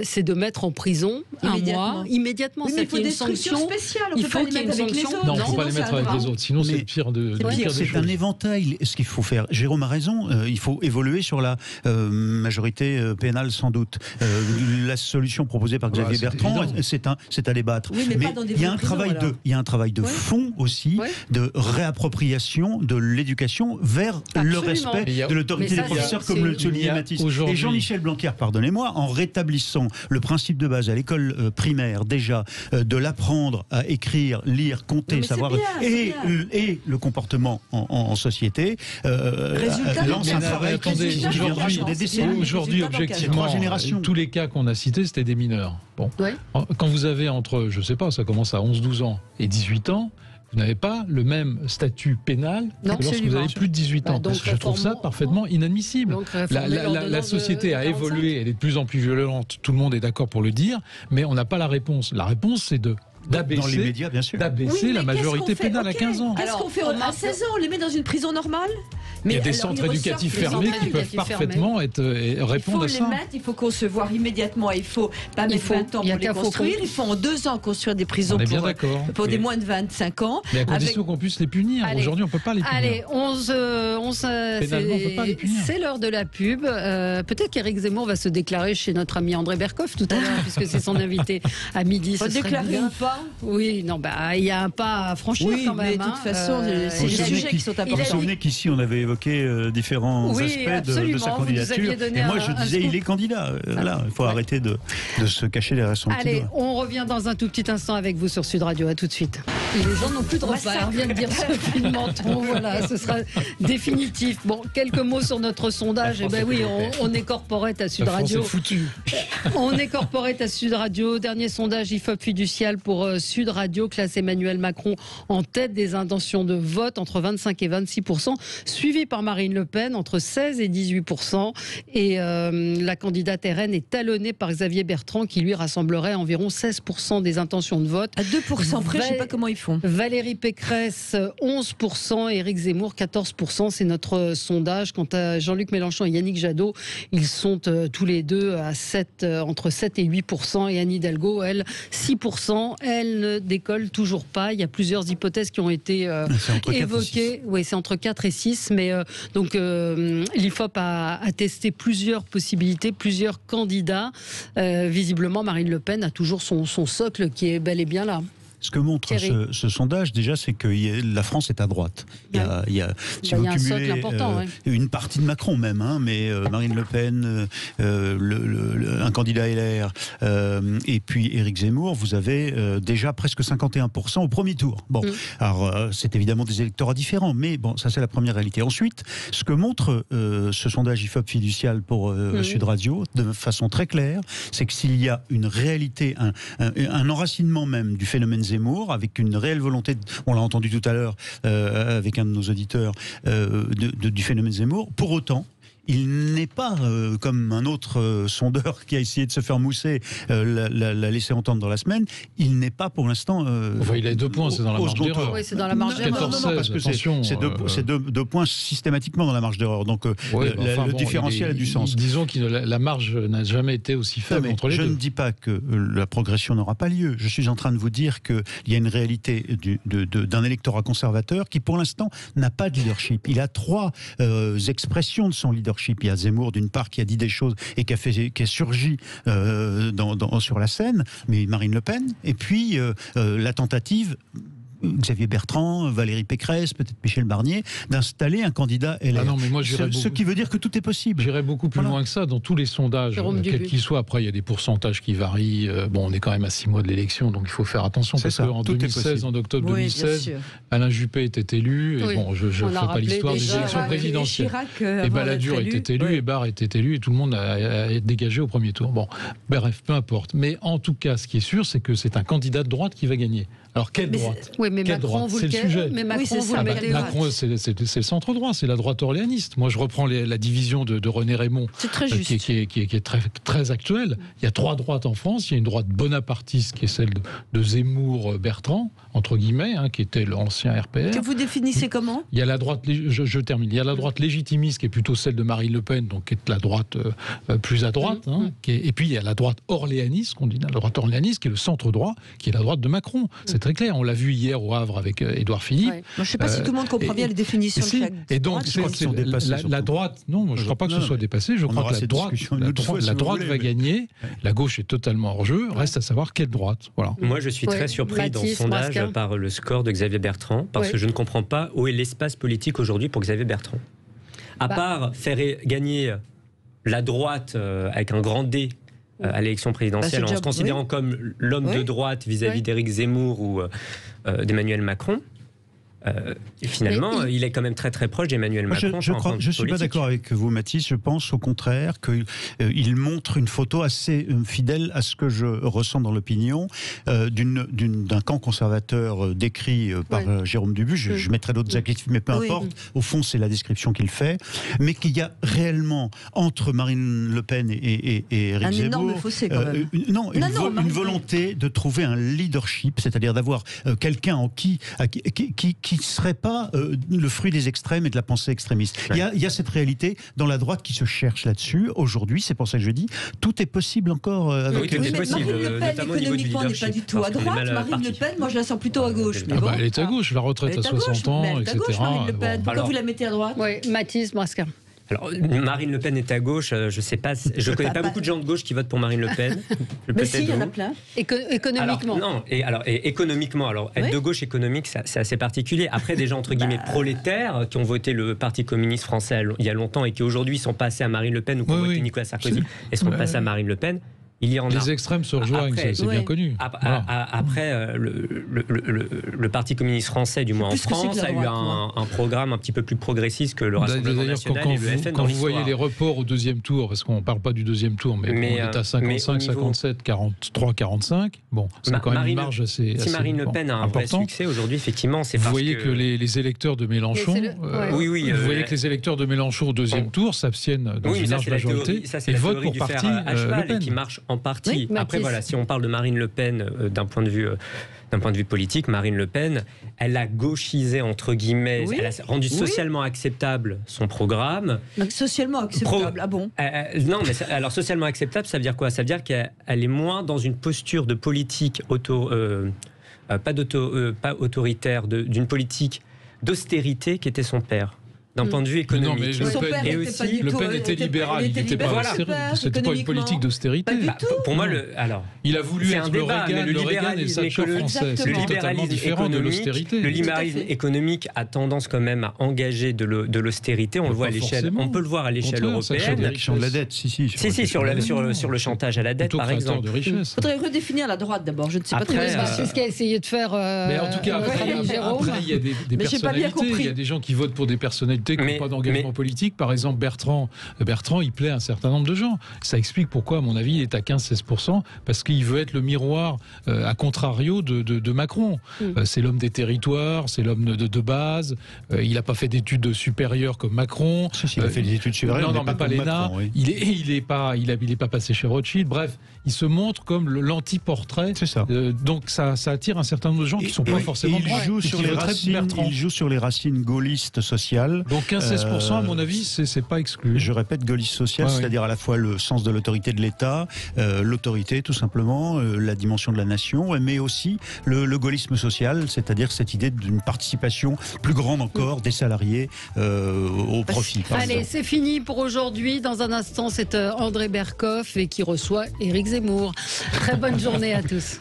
c'est de mettre en prison un mois immédiatement. Il faut des sanctions spéciales. Il faut qu'il y ait une sanction. Non, il ne faut pas les mettre avec les autres, sinon c'est le pire de C'est un éventail, ce qu'il faut faire. Jérôme a raison, il faut évoluer sur la majorité pénale sans doute. La solution proposée par Xavier Bertrand, c'est à débattre. Mais il y a un travail de fond aussi, de réappropriation de l'éducation vers le respect de de l'autorité des professeurs, comme le soulignait Mathis. Et Jean-Michel Blanquer, pardonnez-moi, en rétablissant le principe de base à l'école primaire, déjà, de l'apprendre à écrire, lire, compter, savoir, et le comportement en société, lance un travail aujourd'hui, objectivement, tous les cas qu'on a cités, c'était des mineurs. Bon. Ouais. Quand vous avez entre, je sais pas, ça commence à 11-12 ans et 18 ans, vous n'avez pas le même statut pénal que lorsque vous avez plus de 18 ans. Donc, je trouve ça parfaitement inadmissible. La société a évolué, elle est de plus en plus violente, tout le monde est d'accord pour le dire, mais on n'a pas la réponse. La réponse, c'est d'abaisser la majorité pénale à 15 ans. Qu'est-ce qu'on fait à 16 ans? On les met dans une prison normale? Il y a des centres éducatifs fermés qui peuvent parfaitement répondre à ça. Il faut concevoir immédiatement. Il faut pas mettre 20 ans pour les construire. Il faut en 2 ans construire des prisons pour des moins de 25 ans. Mais à condition qu'on puisse les punir. Aujourd'hui, on ne peut pas les punir. Allez, c'est l'heure de la pub. Peut-être qu'Éric Zemmour va se déclarer chez notre ami André Berkoff tout à l'heure, puisque c'est son invité à midi. Faut déclarer ou pas? Oui, non, il y a un pas à franchir quand même. Mais de toute façon, c'est des sujets qui sont importants. Vous vous souvenez qu'ici, on avait évoqué différents aspects de sa candidature. Et moi, je disais, il est candidat. Voilà, il faut arrêter de se cacher derrière son petit doigt. Allez, on revient dans un tout petit instant avec vous sur Sud Radio. À tout de suite. Et les gens n'ont plus de repas. On vient de dire Sophie de Menton. Voilà, ce sera définitif. Bon, quelques mots sur notre sondage. Eh ben oui, on est corporate à Sud Radio. Foutu. On est corporate à Sud Radio. Dernier sondage IFOP fiducial pour Sud Radio classe Emmanuel Macron en tête des intentions de vote entre 25 et 26%, suivi par Marine Le Pen entre 16 et 18%. Et la candidate RN est talonnée par Xavier Bertrand qui lui rassemblerait environ 16% des intentions de vote. À 2% près, je ne sais pas comment ils font. Valérie Pécresse 11%, Éric Zemmour 14%. C'est notre sondage. Quant à Jean-Luc Mélenchon et Yannick Jadot, ils sont tous les deux à entre 7 et 8%. Et Anne Hidalgo, elle, 6%. Elle ne décolle toujours pas. Il y a plusieurs hypothèses qui ont été évoquées. Oui, c'est entre 4 et 6. Mais donc l'IFOP a testé plusieurs possibilités, plusieurs candidats. Visiblement, Marine Le Pen a toujours son socle qui est bel et bien là. Ce que montre ce sondage, déjà, c'est que la France est à droite. Si vous cumulez une partie de Macron même, mais Marine Le Pen, un candidat LR, et puis Éric Zemmour, vous avez déjà presque 51% au premier tour. Bon, alors c'est évidemment des électorats différents, mais bon, ça c'est la première réalité. Ensuite, ce que montre ce sondage IFOP fiducial pour Sud Radio, de façon très claire, c'est que s'il y a une réalité, un enracinement même du phénomène Zemmour, avec une réelle volonté, on l'a entendu tout à l'heure avec un de nos auditeurs, du phénomène Zemmour, pour autant, il n'est pas comme un autre sondeur qui a essayé de se faire mousser, l'a laissé entendre dans la semaine. Il n'est pas pour l'instant. Il a 2 points, c'est dans la marge d'erreur. Oui, c'est dans la marge d'erreur. Non, parce que c'est 2 points systématiquement dans la marge d'erreur. Donc le différentiel a du sens. Disons que la marge n'a jamais été aussi faible entre les deux. Je ne dis pas que la progression n'aura pas lieu. Je suis en train de vous dire qu'il y a une réalité d'un électorat conservateur qui, pour l'instant, n'a pas de leadership. Il a 3 expressions de son leadership. Il y a Zemmour d'une part qui a dit des choses et qui a surgi sur la scène, mais Marine Le Pen, et puis la tentative Xavier Bertrand, Valérie Pécresse, peut-être Michel Barnier, d'installer un candidat LR. Ah non, mais moi, ce qui veut dire que tout est possible. J'irais beaucoup plus loin que ça. Dans tous les sondages, quels qu'ils soient, après il y a des pourcentages qui varient. On est quand même à 6 mois de l'élection, donc il faut faire attention. Parce qu'en 2016, en octobre 2016, Alain Juppé était élu. Et je ne ferai pas l'histoire des élections présidentielles. Et Balladur était élu, et Barre était élu, et tout le monde a dégagé au premier tour. Bon, bref, peu importe. Mais en tout cas, ce qui est sûr, c'est que c'est un candidat de droite qui va gagner. Alors, quelle droite? Oui, mais Macron, vous le sujet. Mais Macron, vous le mettez Macron, c'est le centre-droit, c'est la droite orléaniste. Moi, je reprends la division de René Raymond, qui est très, très actuelle. Il y a 3 droites en France. Il y a une droite bonapartiste, qui est celle de Zemmour-Bertrand, entre guillemets, qui était l'ancien RPR. Que vous définissez comment? Il y a la droite, je termine, il y a la droite légitimiste, qui est plutôt celle de Marine Le Pen, donc qui est la droite plus à droite. Et puis, il y a la droite orléaniste, qu'on dit, la droite orléaniste, qui est le centre-droit, qui est la droite de Macron. C'est très clair. On l'a vu hier au Havre avec Édouard Philippe. Moi, je ne sais pas si tout le monde comprend bien les définitions de chaque. Et donc, la droite, non, je ne crois pas que ce soit dépassé. Je crois que la droite va gagner. La gauche est totalement hors jeu. Reste à savoir quelle droite. Voilà. Moi, je suis très surpris dans ce sondage par le score de Xavier Bertrand, parce que je ne comprends pas où est l'espace politique aujourd'hui pour Xavier Bertrand. À part faire gagner la droite avec un grand D à l'élection présidentielle, en se considérant comme l'homme de droite vis-à-vis d'Éric Zemmour ou d'Emmanuel Macron. Finalement, il est quand même très très proche d'Emmanuel Macron. Je ne suis pas d'accord avec vous, Mathis. Je pense au contraire qu'il montre une photo assez fidèle à ce que je ressens dans l'opinion d'un camp conservateur décrit par Jérôme Dubu. Je mettrai d'autres adjectifs, mais peu importe. Au fond, c'est la description qu'il fait. Mais qu'il y a réellement entre Marine Le Pen et Éric Zemmour énorme fossé, quand même. Une volonté de trouver un leadership, c'est-à-dire d'avoir quelqu'un en qui ne serait pas le fruit des extrêmes et de la pensée extrémiste. Il y a cette réalité dans la droite qui se cherche là-dessus. Aujourd'hui, c'est pour ça que je dis, tout est possible encore avec Marine Le Pen, économiquement, n'est pas du tout à droite. Marine Le Pen, moi, je la sens plutôt à gauche. Mais elle est à gauche, la retraite à 60 ans, etc. Marine Le Pen. Pourquoi vous la mettez à droite? Mathis Brasca. Alors, Marine Le Pen est à gauche, je sais pas, je connais pas beaucoup de gens de gauche qui votent pour Marine Le Pen. Mais si, il y en a plein. Économiquement. Économiquement, être de gauche économique, c'est assez particulier. Après, des gens entre guillemets prolétaires qui ont voté le Parti communiste français il y a longtemps et qui aujourd'hui sont passés à Marine Le Pen ou qui ont voté Nicolas Sarkozy et sont passés à Marine Le Pen. Les extrêmes se rejoignent, c'est bien connu. Après, le Parti communiste français, du moins en France, a eu un programme un petit peu plus progressiste que le Rassemblement national et le FN. Quand vous voyez les reports au deuxième tour, parce qu'on ne parle pas du deuxième tour, mais on est à 55, 57, 43, 45, bon, c'est quand même une marge assez Si Marine Le Pen a un vrai succès aujourd'hui, effectivement, c'est parce que... Vous voyez que les électeurs de Mélenchon... Vous voyez que les électeurs de Mélenchon au deuxième tour s'abstiennent dans une large majorité et votent pour parti Le Pen. Qui marche en partie. Après, voilà, si on parle de Marine Le Pen d'un point de vue politique, Marine Le Pen, elle a gauchisé, entre guillemets, elle a rendu socialement acceptable son programme. Socialement acceptable, ah bon? Non, mais alors socialement acceptable, ça veut dire quoi? Ça veut dire qu'elle est moins dans une posture de politique pas autoritaire, d'une politique d'austérité qu'était son père. D'un point de vue économique. Non, mais Le Pen était libéral, il n'était pas c'était pas une politique d'austérité. Pour moi, il a voulu être le Reagan et le Thatcher français. C'est totalement différent de l'austérité. Le libéralisme économique a tendance quand même à engager de l'austérité. On le voit à l'échelle. On peut le voir à l'échelle européenne. De la dette, sur le chantage à la dette, par exemple. Il faudrait redéfinir la droite d'abord. Je ne sais pas très bien. C'est ce qu'a essayé de faire. Mais en tout cas, après, il y a des personnalités. Il y a des gens qui votent pour des personnalités qui n'ont pas d'engagement politique. Par exemple, Bertrand, il plaît à un certain nombre de gens. Ça explique pourquoi, à mon avis, il est à 15-16%, parce qu'il veut être le miroir, à contrario de Macron. C'est l'homme des territoires, c'est l'homme de base. Il n'a pas fait d'études supérieures comme Macron. Il a fait des études supérieures, non, mais pas l'ENA. Oui. Il n'est pas passé chez Rothschild. Bref, il se montre comme l'anti-portrait. C'est ça. Donc ça attire un certain nombre de gens qui ne sont pas forcément... Il joue sur les racines gaullistes sociales. Donc 15-16%, à mon avis, c'est pas exclu. Je répète, gaulliste social, c'est-à-dire à la fois le sens de l'autorité de l'État, l'autorité tout simplement, la dimension de la nation, mais aussi le gaullisme social, c'est-à-dire cette idée d'une participation plus grande encore des salariés au profit. Allez, c'est fini pour aujourd'hui. Dans un instant, c'est André Berkoff et qui reçoit Éric Zemmour. Très bonne journée à tous.